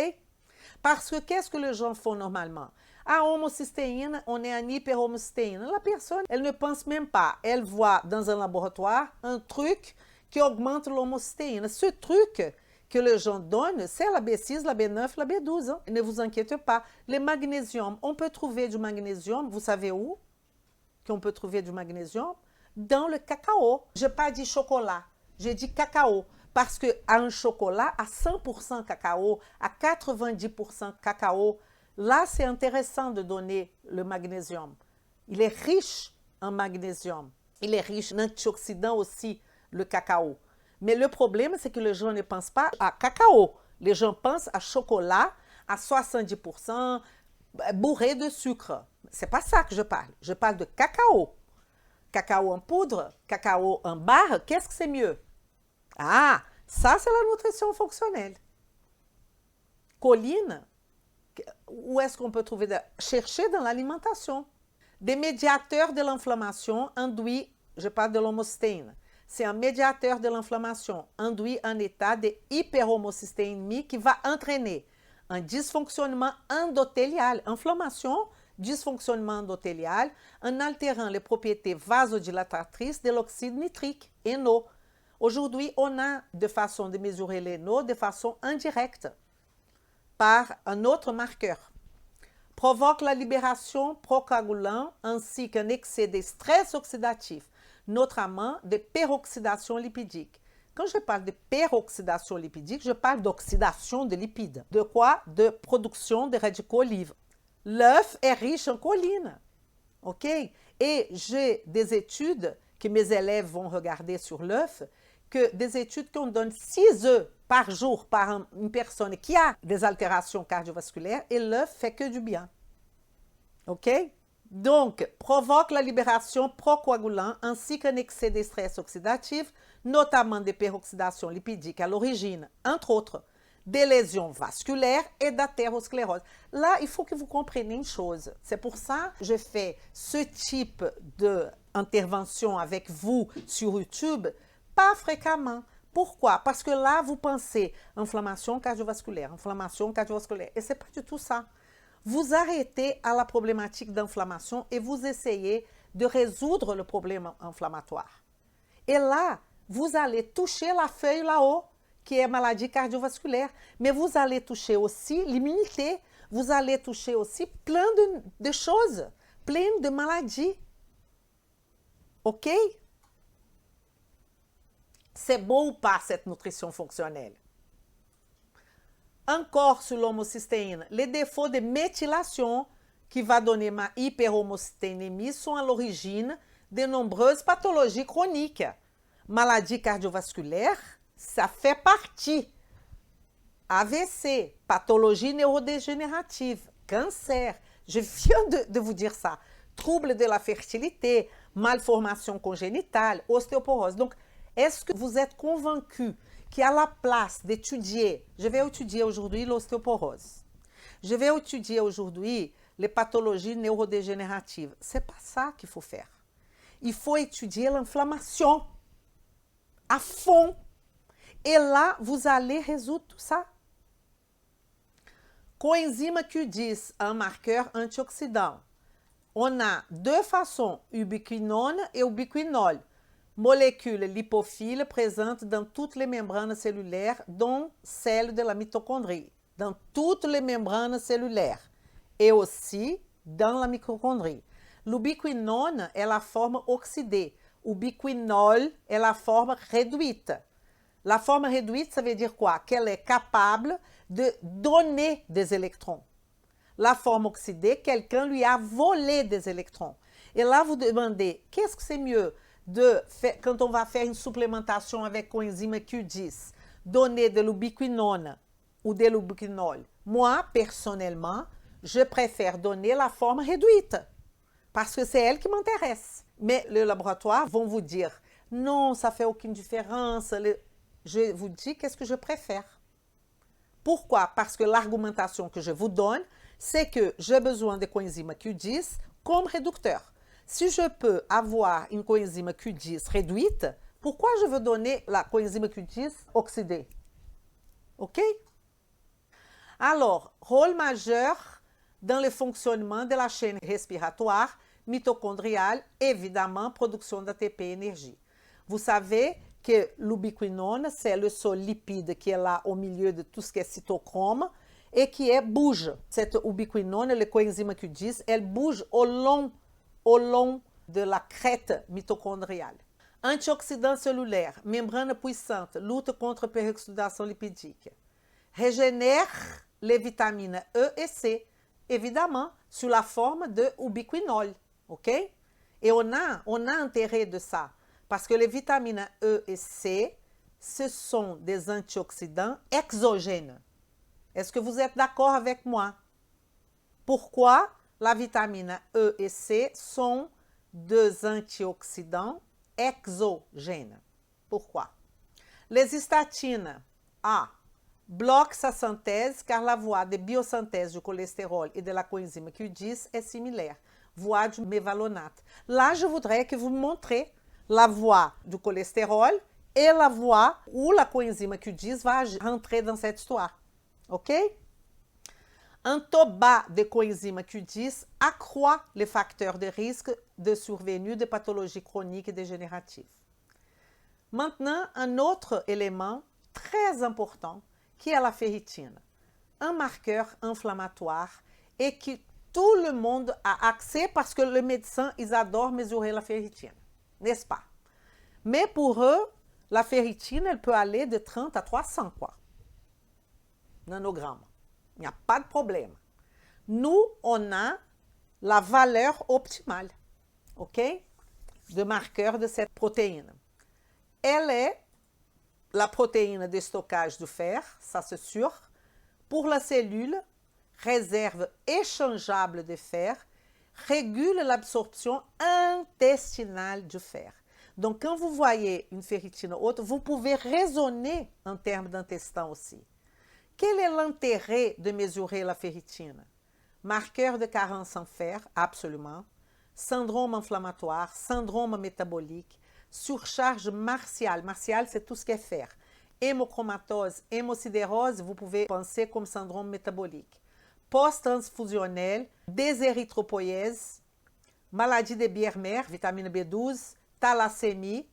Parce que qu'est-ce que les gens font normalement? À homocystéine, on est en hyperhomocystéine. La personne, elle ne pense même pas. Elle voit dans un laboratoire un truc qui augmente l'homocystéine. Ce truc que les gens donnent, c'est la B6, la B9, la B12. Hein? Ne vous inquiétez pas. Le magnésium, on peut trouver du magnésium, vous savez où qu'on peut trouver du magnésium? Dans le cacao. Je n'ai pas dit chocolat, j'ai dit cacao. Parce qu'un chocolat à 100% cacao, à 90% cacao, là, c'est intéressant de donner le magnésium. Il est riche en magnésium. Il est riche en antioxydants aussi, le cacao. Mais le problème, c'est que les gens ne pensent pas à cacao. Les gens pensent à chocolat à 70% bourré de sucre. Ce n'est pas ça que je parle. Je parle de cacao. Cacao en poudre, cacao en barre, qu'est-ce que c'est mieux? Ah, ça c'est la nutrition fonctionnelle. Choline, où est-ce qu'on peut trouver? Chercher dans l'alimentation. Des médiateurs de l'inflammation induits, je parle de l'homocystéine, c'est un médiateur de l'inflammation induit un état de hyperhomocystéinémie qui va entraîner un dysfonctionnement endothélial, inflammation, dysfonctionnement endothélial, en altérant les propriétés vasodilatatrices de l'oxyde nitrique, NO. Aujourd'hui, on a de façon de mesurer les NO de façon indirecte par un autre marqueur. Provoque la libération procoagulant ainsi qu'un excès de stress oxydatif, notamment de peroxydation lipidique. Quand je parle de peroxydation lipidique, je parle d'oxydation de lipides. De quoi? De production de radicaux libres. L'œuf est riche en choline. OK? Et j'ai des études que mes élèves vont regarder sur l'œuf, que des études qu'on donne 6 œufs par jour par une personne qui a des altérations cardiovasculaires et l'œuf fait que du bien. OK? Donc, provoque la libération procoagulant ainsi qu'un excès de stress oxydatif, notamment des peroxydations lipidiques à l'origine, entre autres, des lésions vasculaires et d'athérosclérose. Là, il faut que vous compreniez une chose. C'est pour ça que je fais ce type d'intervention avec vous sur YouTube, pas fréquemment. Pourquoi? Parce que là, vous pensez inflammation cardiovasculaire, et ce n'est pas du tout ça. Vous arrêtez à la problématique d'inflammation et vous essayez de résoudre le problème inflammatoire. Et là, vous allez toucher la feuille là-haut, qui est maladie cardiovasculaire, mais vous allez toucher aussi l'immunité, vous allez toucher aussi plein de choses, plein de maladies. OK? C'est beau ou pas cette nutrition fonctionnelle? Encore sur l'homocystéine, les défauts de méthylation qui va donner ma hyperhomocystéinémie sont à l'origine de nombreuses pathologies chroniques, maladies cardiovasculaires, Ça fait partie. AVC, pathologie neurodégénérative, cancer. Je viens de vous dire ça. Troubles de la fertilité, malformation congénitale, ostéoporose. Donc, est-ce que vous êtes convaincu qu'il y a la place d'étudier? Je vais étudier aujourd'hui l'ostéoporose. Je vais étudier aujourd'hui les pathologies neurodégénératives. Ce n'est pas ça qu'il faut faire. Il faut étudier l'inflammation à fond. Et là, vous allez résoudre tout ça. Coenzyme Q10, un marqueur antioxydant. On a deux façons, ubiquinone et ubiquinol. Molécules lipophiles présentes dans toutes les membranes cellulaires, dont celle de la mitochondrie. Dans toutes les membranes cellulaires. Et aussi dans la mitochondrie. L'ubiquinone est la forme oxydée. Ubiquinol est la forme réduite. La forme réduite, ça veut dire quoi? Qu'elle est capable de donner des électrons. La forme oxydée, quelqu'un lui a volé des électrons. Et là, vous demandez, qu'est-ce que c'est mieux de faire, quand on va faire une supplémentation avec coenzyme Q10, donner de l'ubiquinone ou de l'ubiquinol? Moi, personnellement, je préfère donner la forme réduite parce que c'est elle qui m'intéresse. Mais les laboratoires vont vous dire, non, ça ne fait aucune différence. Je vous dis qu'est-ce que je préfère. Pourquoi? Parce que l'argumentation que je vous donne, c'est que j'ai besoin de coenzyme Q10 comme réducteur. Si je peux avoir une coenzyme Q10 réduite, pourquoi je veux donner la coenzyme Q10 oxydée? OK? Alors, rôle majeur dans le fonctionnement de la chaîne respiratoire mitochondriale, évidemment, production d'ATP énergie. Vous savez que l'ubiquinone, c'est le seul lipide qui est là au milieu de tout ce qui est cytochrome et qui bouge. Cette ubiquinone, le coenzyme Q10, elle bouge au long de la crête mitochondriale. Antioxydant cellulaire, membrane puissante, lutte contre peroxydation lipidique. Régénère les vitamines E et C, évidemment, sous la forme de ubiquinol. OK? Et on a intérêt de ça. Parce que les vitamines E et C, ce sont des antioxydants exogènes. Est-ce que vous êtes d'accord avec moi? Pourquoi la vitamine E et C sont deux antioxydants exogènes? Pourquoi? Les statines, bloquent sa synthèse car la voie de biosynthèse du cholestérol et de la coenzyme Q10 est similaire, voie du mévalonate. Là, je voudrais que vous me montrez la voie du cholestérol et la voie où la coenzyme Q10 va rentrer dans cette histoire. OK? Un taux bas de coenzyme Q10 accroît les facteurs de risque de survenue de pathologies chroniques et dégénératives. Maintenant, un autre élément très important qui est la ferritine, un marqueur inflammatoire et que tout le monde a accès parce que les médecins, ils adorent mesurer la ferritine, n'est-ce pas? Mais pour eux, la ferritine, elle peut aller de 30 à 300 nanogrammes. Il n'y a pas de problème. Nous, on a la valeur optimale, OK, de marqueur de cette protéine. Elle est la protéine de stockage du fer, ça c'est sûr, pour la cellule, réserve échangeable de fer, régule l'absorption intestinale du fer. Donc, quand vous voyez une ferritine haute, vous pouvez raisonner en termes d'intestin aussi. Quel est l'intérêt de mesurer la ferritine? Marqueur de carence en fer, absolument. Syndrome inflammatoire, syndrome métabolique, surcharge martiale. Martiale, c'est tout ce qui est fer. Hémochromatose, hémosidérose, vous pouvez penser comme syndrome métabolique. Post-transfusionnel, désérythropoïèse, maladie de Biermer, vitamine B12, thalassémie.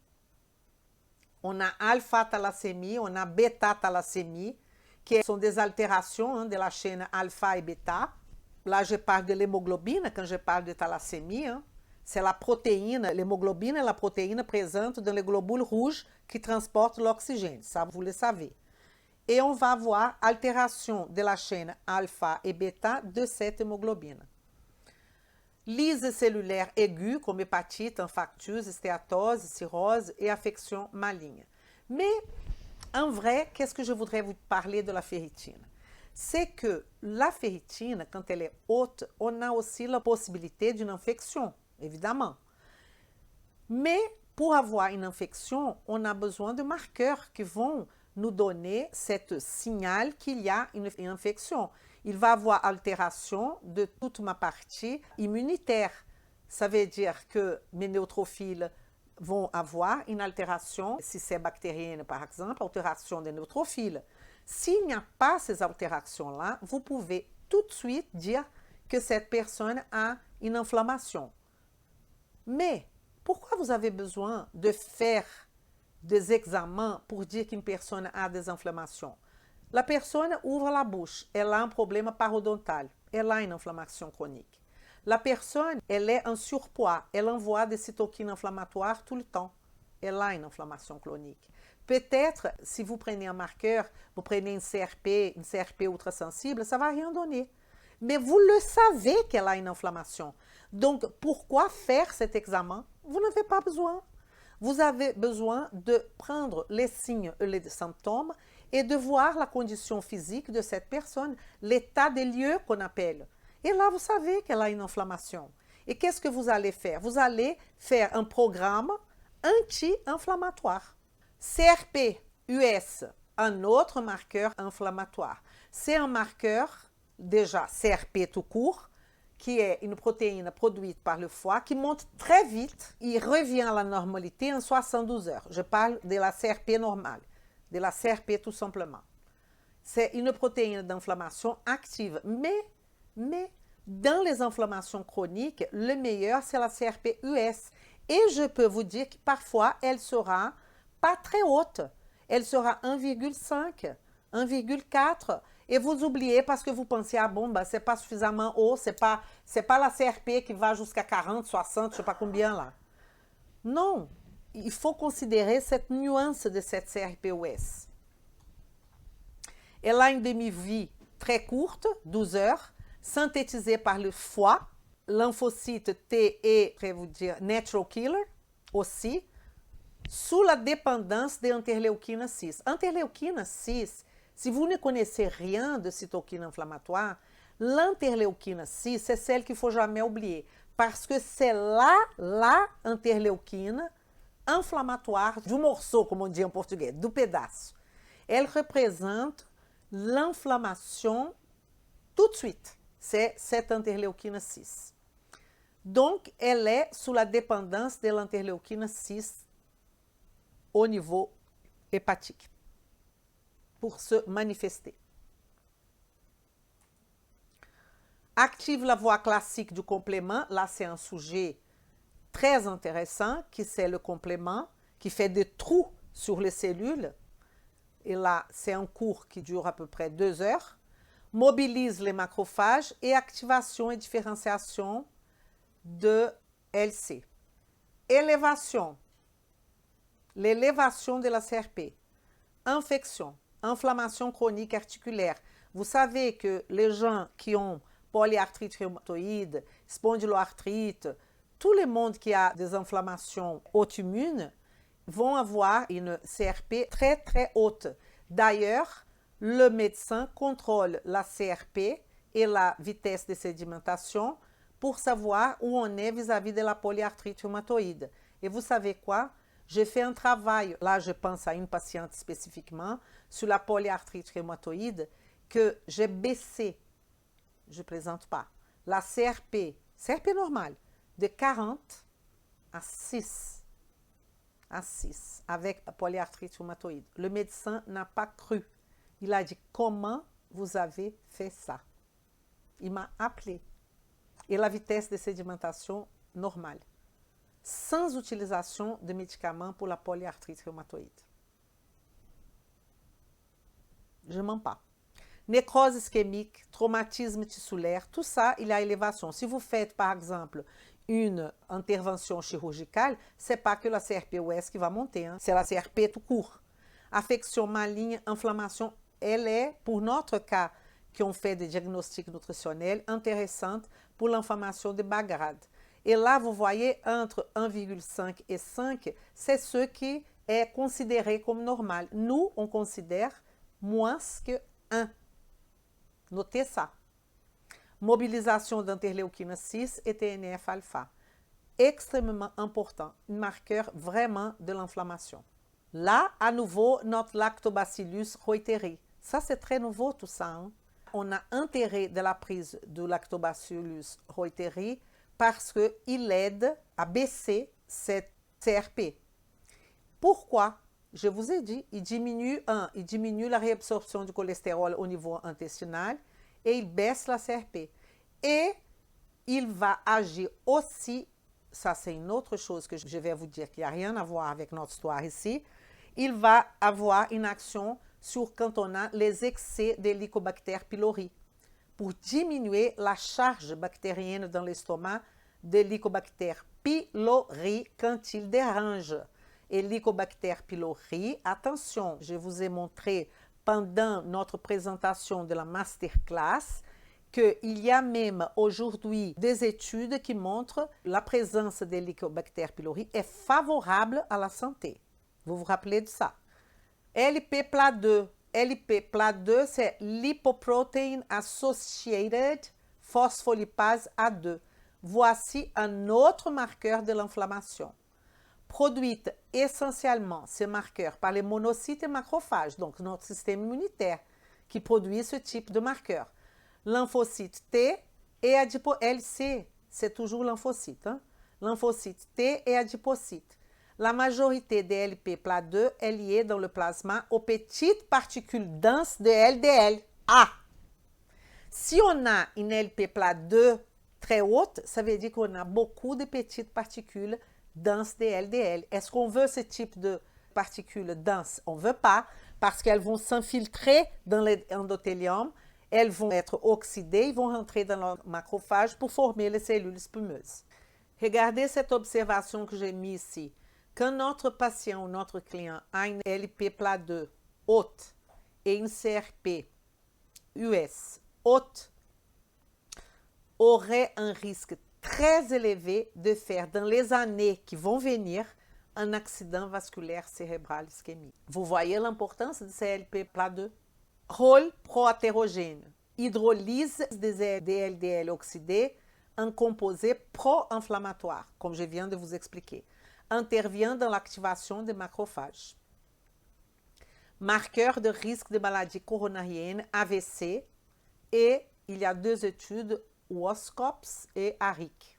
On a alpha-thalassémie, on a bêta-thalassémie, qui sont des altérations de la chaîne alpha et bêta. Là, je parle de l'hémoglobine quand je parle de thalassémie. C'est la protéine, l'hémoglobine est la protéine présente dans les globules rouges qui transportent l'oxygène. Ça, vous le savez. Et on va avoir altération de la chaîne alpha et bêta de cette hémoglobine. Lyse cellulaire aiguë, comme hépatite, infarctus, stéatose, cirrhose et affection maligne. Mais En vrai, qu'est-ce que je voudrais vous parler de la ferritine? C'est que la ferritine, quand elle est haute, on a aussi la possibilité d'une infection, évidemment. Mais pour avoir une infection, on a besoin de marqueurs qui vont nous donner ce signal qu'il y a une infection. Il va y avoir altération de toute ma partie immunitaire. Ça veut dire que mes neutrophiles vont avoir une altération, si c'est bactérienne par exemple, altération des neutrophiles. S'il n'y a pas ces altérations-là, vous pouvez tout de suite dire que cette personne a une inflammation. Mais pourquoi vous avez besoin de faire des examens pour dire qu'une personne a des inflammations? La personne ouvre la bouche, elle a un problème parodontal, elle a une inflammation chronique. La personne, elle est en surpoids, elle envoie des cytokines inflammatoires tout le temps, elle a une inflammation chronique. Peut-être, si vous prenez un marqueur, vous prenez une CRP ultrasensible, ça ne va rien donner. Mais vous le savez qu'elle a une inflammation. Donc, pourquoi faire cet examen? Vous n'avez pas besoin. Vous avez besoin de prendre les signes et les symptômes et de voir la condition physique de cette personne, l'état des lieux qu'on appelle. Et là, vous savez qu'elle a une inflammation. Et qu'est-ce que vous allez faire? Vous allez faire un programme anti-inflammatoire. CRP-US, un autre marqueur inflammatoire. C'est un marqueur, déjà CRP tout court, qui est une protéine produite par le foie, qui monte très vite, il revient à la normalité en 72 heures. Je parle de la CRP normale, de la CRP tout simplement. C'est une protéine d'inflammation active, mais dans les inflammations chroniques, le meilleur, c'est la CRP-US. Et je peux vous dire que parfois, elle sera pas très haute. Elle sera 1,5, 1,4. Et vous oubliez parce que vous pensez, ah bon, ben, c'est pas suffisamment haut, c'est pas la CRP qui va jusqu'à 40, 60, je sais pas combien là. Non, il faut considérer cette nuance de cette CRP-US. Elle a une demi-vie très courte, 12 heures, synthétisée par le foie. Lymphocyte T est, je vais vous dire, natural killer aussi, sous la dépendance de interleuquina 6. Interleuquina 6, si vous ne connaissez rien de cytokine inflammatoire, l'interleuquina 6, c'est celle qu'il ne faut jamais oublier, parce que c'est la interleuquina inflammatoire du morceau, como on dit en português, do pedaço. Elle représente l'inflammation tout de suite. C'est cette interleuquina 6. Donc, elle est sous la dépendance de l'interleuquina 6 au niveau hépatique pour se manifester. Active la voie classique du complément. Là, c'est un sujet très intéressant qui c'est le complément qui fait des trous sur les cellules. Et là, c'est un cours qui dure à peu près 2 heures. Mobilise les macrophages et activation et différenciation de LC. Élévation. L'élévation de la CRP. Infection. Inflammation chronique articulaire. Vous savez que les gens qui ont polyarthrite rhumatoïde, spondyloarthrite, tout le monde qui a des inflammations auto-immunes vont avoir une CRP très très haute. D'ailleurs, le médecin contrôle la CRP et la vitesse de sédimentation pour savoir où on est vis-à-vis de la polyarthrite rhumatoïde. Et vous savez quoi? J'ai fait un travail, là je pense à une patiente spécifiquement, sur la polyarthrite rhumatoïde, que j'ai baissé, je ne présente pas, la CRP normale, de 40 à 6, avec la polyarthrite rhumatoïde. Le médecin n'a pas cru. Il a dit, comment vous avez fait ça? Il m'a appelé. Et la vitesse de sédimentation normale, sans utilisation de médicaments pour la polyarthrite rhumatoïde. Je ne mens pas. Nécrose ischémique, traumatisme tissulaire, tout ça, il y a élévation. Si vous faites, par exemple, une intervention chirurgicale, ce n'est pas que la CRP-US qui va monter, hein, c'est la CRP tout court. Affection maligne, inflammation, elle est, pour notre cas, qui ont fait des diagnostics nutritionnels, intéressante pour l'inflammation de bas grade. Et là, vous voyez, entre 1,5 et 5, c'est ceux qui est considéré comme normal. Nous, on considère moins que 1. Notez ça. Mobilisation d'interleuquine 6 et TNF-alpha. Extrêmement important, un marqueur vraiment de l'inflammation. Là, à nouveau, notre Lactobacillus reuteri. Ça, c'est très nouveau tout ça. Hein? On a intérêt de la prise du Lactobacillus reuteri parce qu'il aide à baisser cette CRP. Pourquoi? Je vous ai dit, il diminue la réabsorption du cholestérol au niveau intestinal et il baisse la CRP. Et il va agir aussi, ça c'est une autre chose que je vais vous dire qui n'a rien à voir avec notre histoire ici, il va avoir une action sur quand on a les excès d'Helicobacter pylori pour diminuer la charge bactérienne dans l'estomac d'Helicobacter pylori quand il dérange. Helicobacter pylori, attention, je vous ai montré pendant notre présentation de la masterclass qu'il y a même aujourd'hui des études qui montrent que la présence d'Helicobacter pylori est favorable à la santé. Vous vous rappelez de ça? LP-PLA2. LP-PLA2, c'est Lipoprotein Associated Phospholipase A2. Voici un autre marqueur de l'inflammation. Produite essentiellement, ces marqueurs, par les monocytes et macrophages, donc notre système immunitaire, qui produit ce type de marqueurs. Lymphocyte T et LC, c'est toujours lymphocyte. Hein? Lymphocyte T et adipocyte. La majorité des LP-PLA2 est liée dans le plasma aux petites particules denses de LDL. Ah! Si on a une LP-PLA2 très haute, ça veut dire qu'on a beaucoup de petites particules denses de LDL. Est-ce qu'on veut ce type de particules denses? On ne veut pas, parce qu'elles vont s'infiltrer dans l'endothélium, elles vont être oxydées, ils vont rentrer dans le macrophage pour former les cellules spumeuses. Regardez cette observation que j'ai mise ici. Quand notre patient ou notre client a une LP-PLA2 haute et une CRP US haute, aurait un risque très élevé de faire dans les années qui vont venir un accident vasculaire cérébral ischémique. Vous voyez l'importance de ces LP-PLA2? Rôle pro-athérogène. Hydrolyse des LDL oxydés en composé pro-inflammatoire, comme je viens de vous expliquer. Intervient dans l'activation des macrophages. Marqueur de risque de maladie coronarienne, AVC, et il y a 2 études, WOSCOPS et ARIC.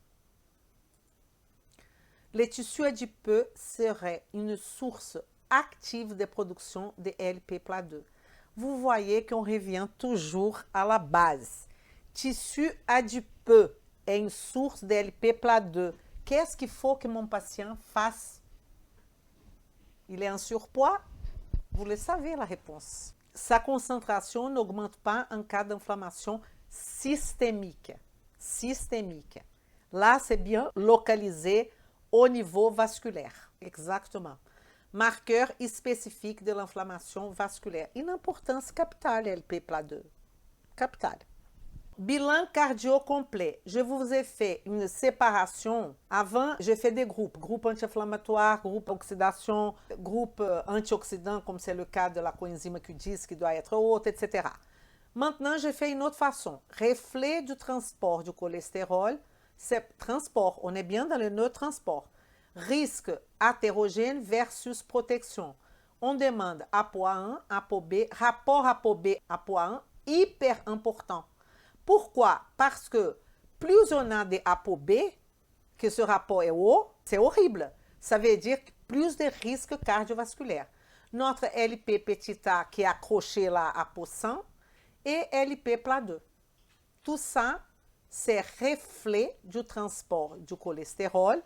Les tissus adipeux seraient une source active de production de LP-PLA2. Vous voyez qu'on revient toujours à la base. Tissu adipeux est une source de LP-PLA2. Qu'est-ce qu'il faut que mon patient fasse? Il est en surpoids? Vous le savez la réponse. Sa concentration n'augmente pas en cas d'inflammation systémique. Systémique. Là, c'est bien localisé au niveau vasculaire. Exactement. Marqueur spécifique de l'inflammation vasculaire. Une importance capitale, LP-PLA2. Capitale. Bilan cardio complet. Je vous ai fait une séparation. Avant, j'ai fait des groupes. Groupe anti-inflammatoire, groupe oxydation, groupe antioxydant, comme c'est le cas de la coenzyme Q10 qui doit être haute, etc. Maintenant, j'ai fait une autre façon. Reflet du transport du cholestérol. C'est transport. On est bien dans le neutransport. Risque athérogène versus protection. On demande ApoA1, ApoB, rapport ApoB, ApoA1, hyper important. Pourquoi? Parce que plus on a des ApoB, que ce rapport est haut, c'est horrible. Ça veut dire plus de risques cardiovasculaires. Notre LP petit a qui est accroché là à ApoSan et LP-PLA2. Tout ça, c'est reflet du transport du cholestérol,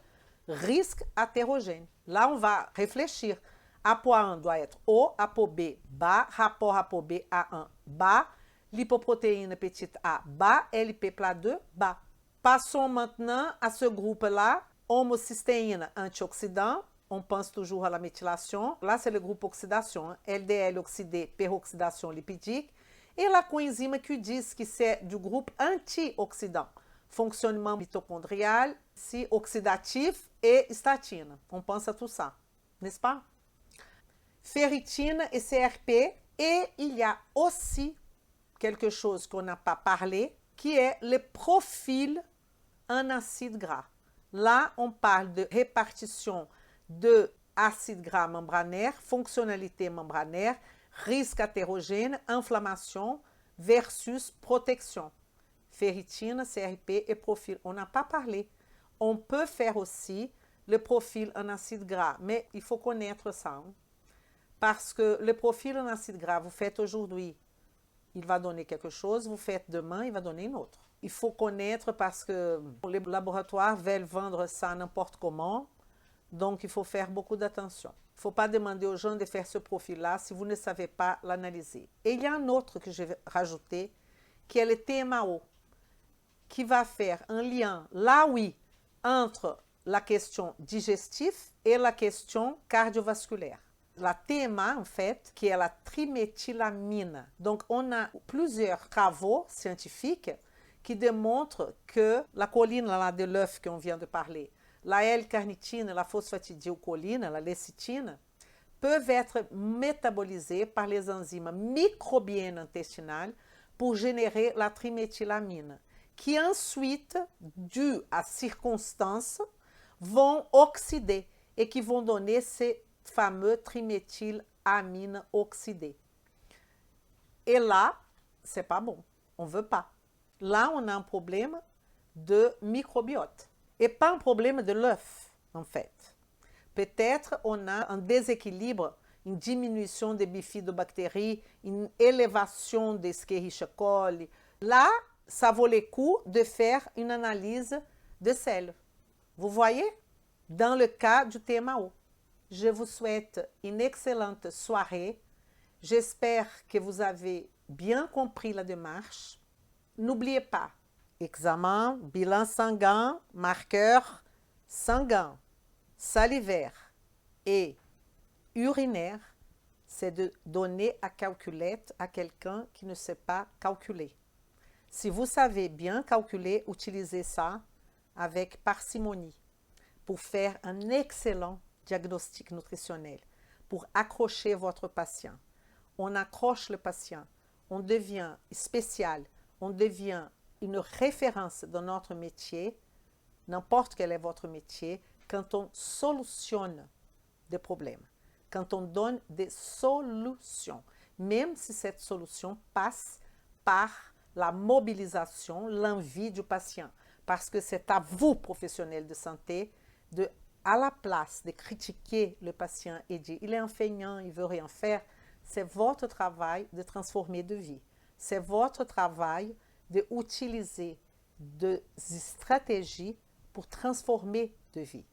risque athérogène. Là, on va réfléchir. ApoA1 doit être haut, ApoB bas, rapport ApoB A1 bas, lipoprotéine petite a bas, LP-PLA2 bas. Passons maintenant à ce groupe-là, homocystéine antioxydant. On pense toujours à la méthylation. Là, c'est le groupe oxydation, LDL oxydé, peroxydation lipidique. Et la coenzyme Q10, qui c'est du groupe antioxydant. Fonctionnement mitochondrial, si oxydatif et statine. On pense à tout ça, n'est-ce pas? ferritine et CRP. Et il y a aussi quelque chose qu'on n'a pas parlé, qui est le profil en acide gras. Là, on parle de répartition de acide gras membranaire, fonctionnalité membranaire, risque hétérogène, inflammation versus protection. Ferritine, CRP et profil. On n'a pas parlé. On peut faire aussi le profil en acide gras, mais il faut connaître ça. Hein? Parce que le profil en acide gras, vous faites aujourd'hui, il va donner quelque chose, vous faites demain, il va donner une autre. Il faut connaître parce que les laboratoires veulent vendre ça n'importe comment, donc il faut faire beaucoup d'attention. Il ne faut pas demander aux gens de faire ce profil-là si vous ne savez pas l'analyser. Et il y a un autre que je vais rajouter, qui est le TMAO, qui va faire un lien, là oui, entre la question digestive et la question cardiovasculaire. La TMA, en fait, qui est la triméthylamine. Donc, on a plusieurs travaux scientifiques qui démontrent que la choline là, de l'œuf qu'on vient de parler, la L-carnitine, la phosphatidylcholine, la lécithine, peuvent être métabolisées par les enzymes microbiennes intestinales pour générer la triméthylamine, qui ensuite, dû à circonstances, vont oxyder et qui vont donner ces fameux triméthylamine oxydé. Et là, c'est pas bon. On veut pas. Là, on a un problème de microbiote. Et pas un problème de l'œuf, en fait. Peut-être on a un déséquilibre, une diminution des bifidobactéries, une élévation des Escherichia coli. Là, ça vaut le coup de faire une analyse de sel. Vous voyez? Dans le cas du TMAO. Je vous souhaite une excellente soirée. J'espère que vous avez bien compris la démarche. N'oubliez pas, examen, bilan sanguin, marqueur sanguin, salivaire et urinaire, c'est de donner à calculette à quelqu'un qui ne sait pas calculer. Si vous savez bien calculer, utilisez ça avec parcimonie pour faire un excellent diagnostic nutritionnel, pour accrocher votre patient. On accroche le patient, on devient spécial, on devient une référence dans notre métier, n'importe quel est votre métier, quand on solutionne des problèmes, quand on donne des solutions, même si cette solution passe par la mobilisation, l'envie du patient, parce que c'est à vous, professionnels de santé, de à la place de critiquer le patient et dire il est un feignant, il ne veut rien faire, c'est votre travail de transformer de vie. C'est votre travail d'utiliser des stratégies pour transformer de vie.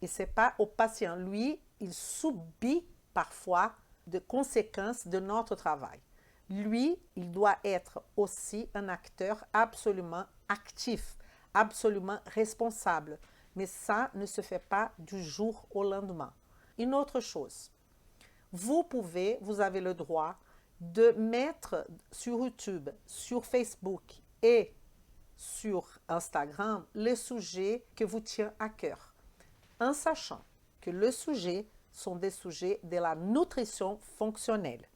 Et ce n'est pas au patient. Lui, il subit parfois des conséquences de notre travail. Lui, il doit être aussi un acteur absolument actif, absolument responsable. Mais ça ne se fait pas du jour au lendemain. Une autre chose, vous avez le droit de mettre sur YouTube, sur Facebook et sur Instagram les sujets que vous tient à cœur, en sachant que les sujets sont des sujets de la nutrition fonctionnelle.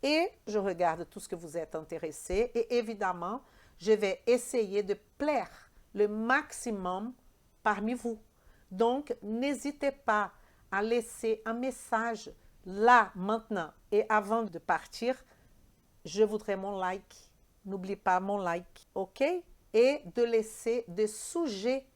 Et je regarde tout ce que vous êtes intéressés et évidemment, je vais essayer de plaire le maximum parmi vous. Donc, n'hésitez pas à laisser un message là, maintenant. Et avant de partir, je voudrais mon like. N'oublie pas mon like, ok? Et de laisser des sujets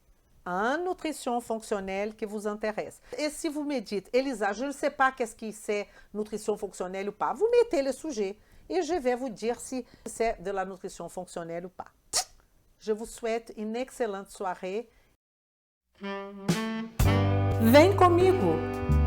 en nutrition fonctionnelle qui vous intéressent. Et si vous me dites, Elisa, je ne sais pas qu'est-ce qui c'est nutrition fonctionnelle ou pas, vous mettez le sujet et je vais vous dire si c'est de la nutrition fonctionnelle ou pas. Je vous souhaite une excellente soirée. Vem comigo!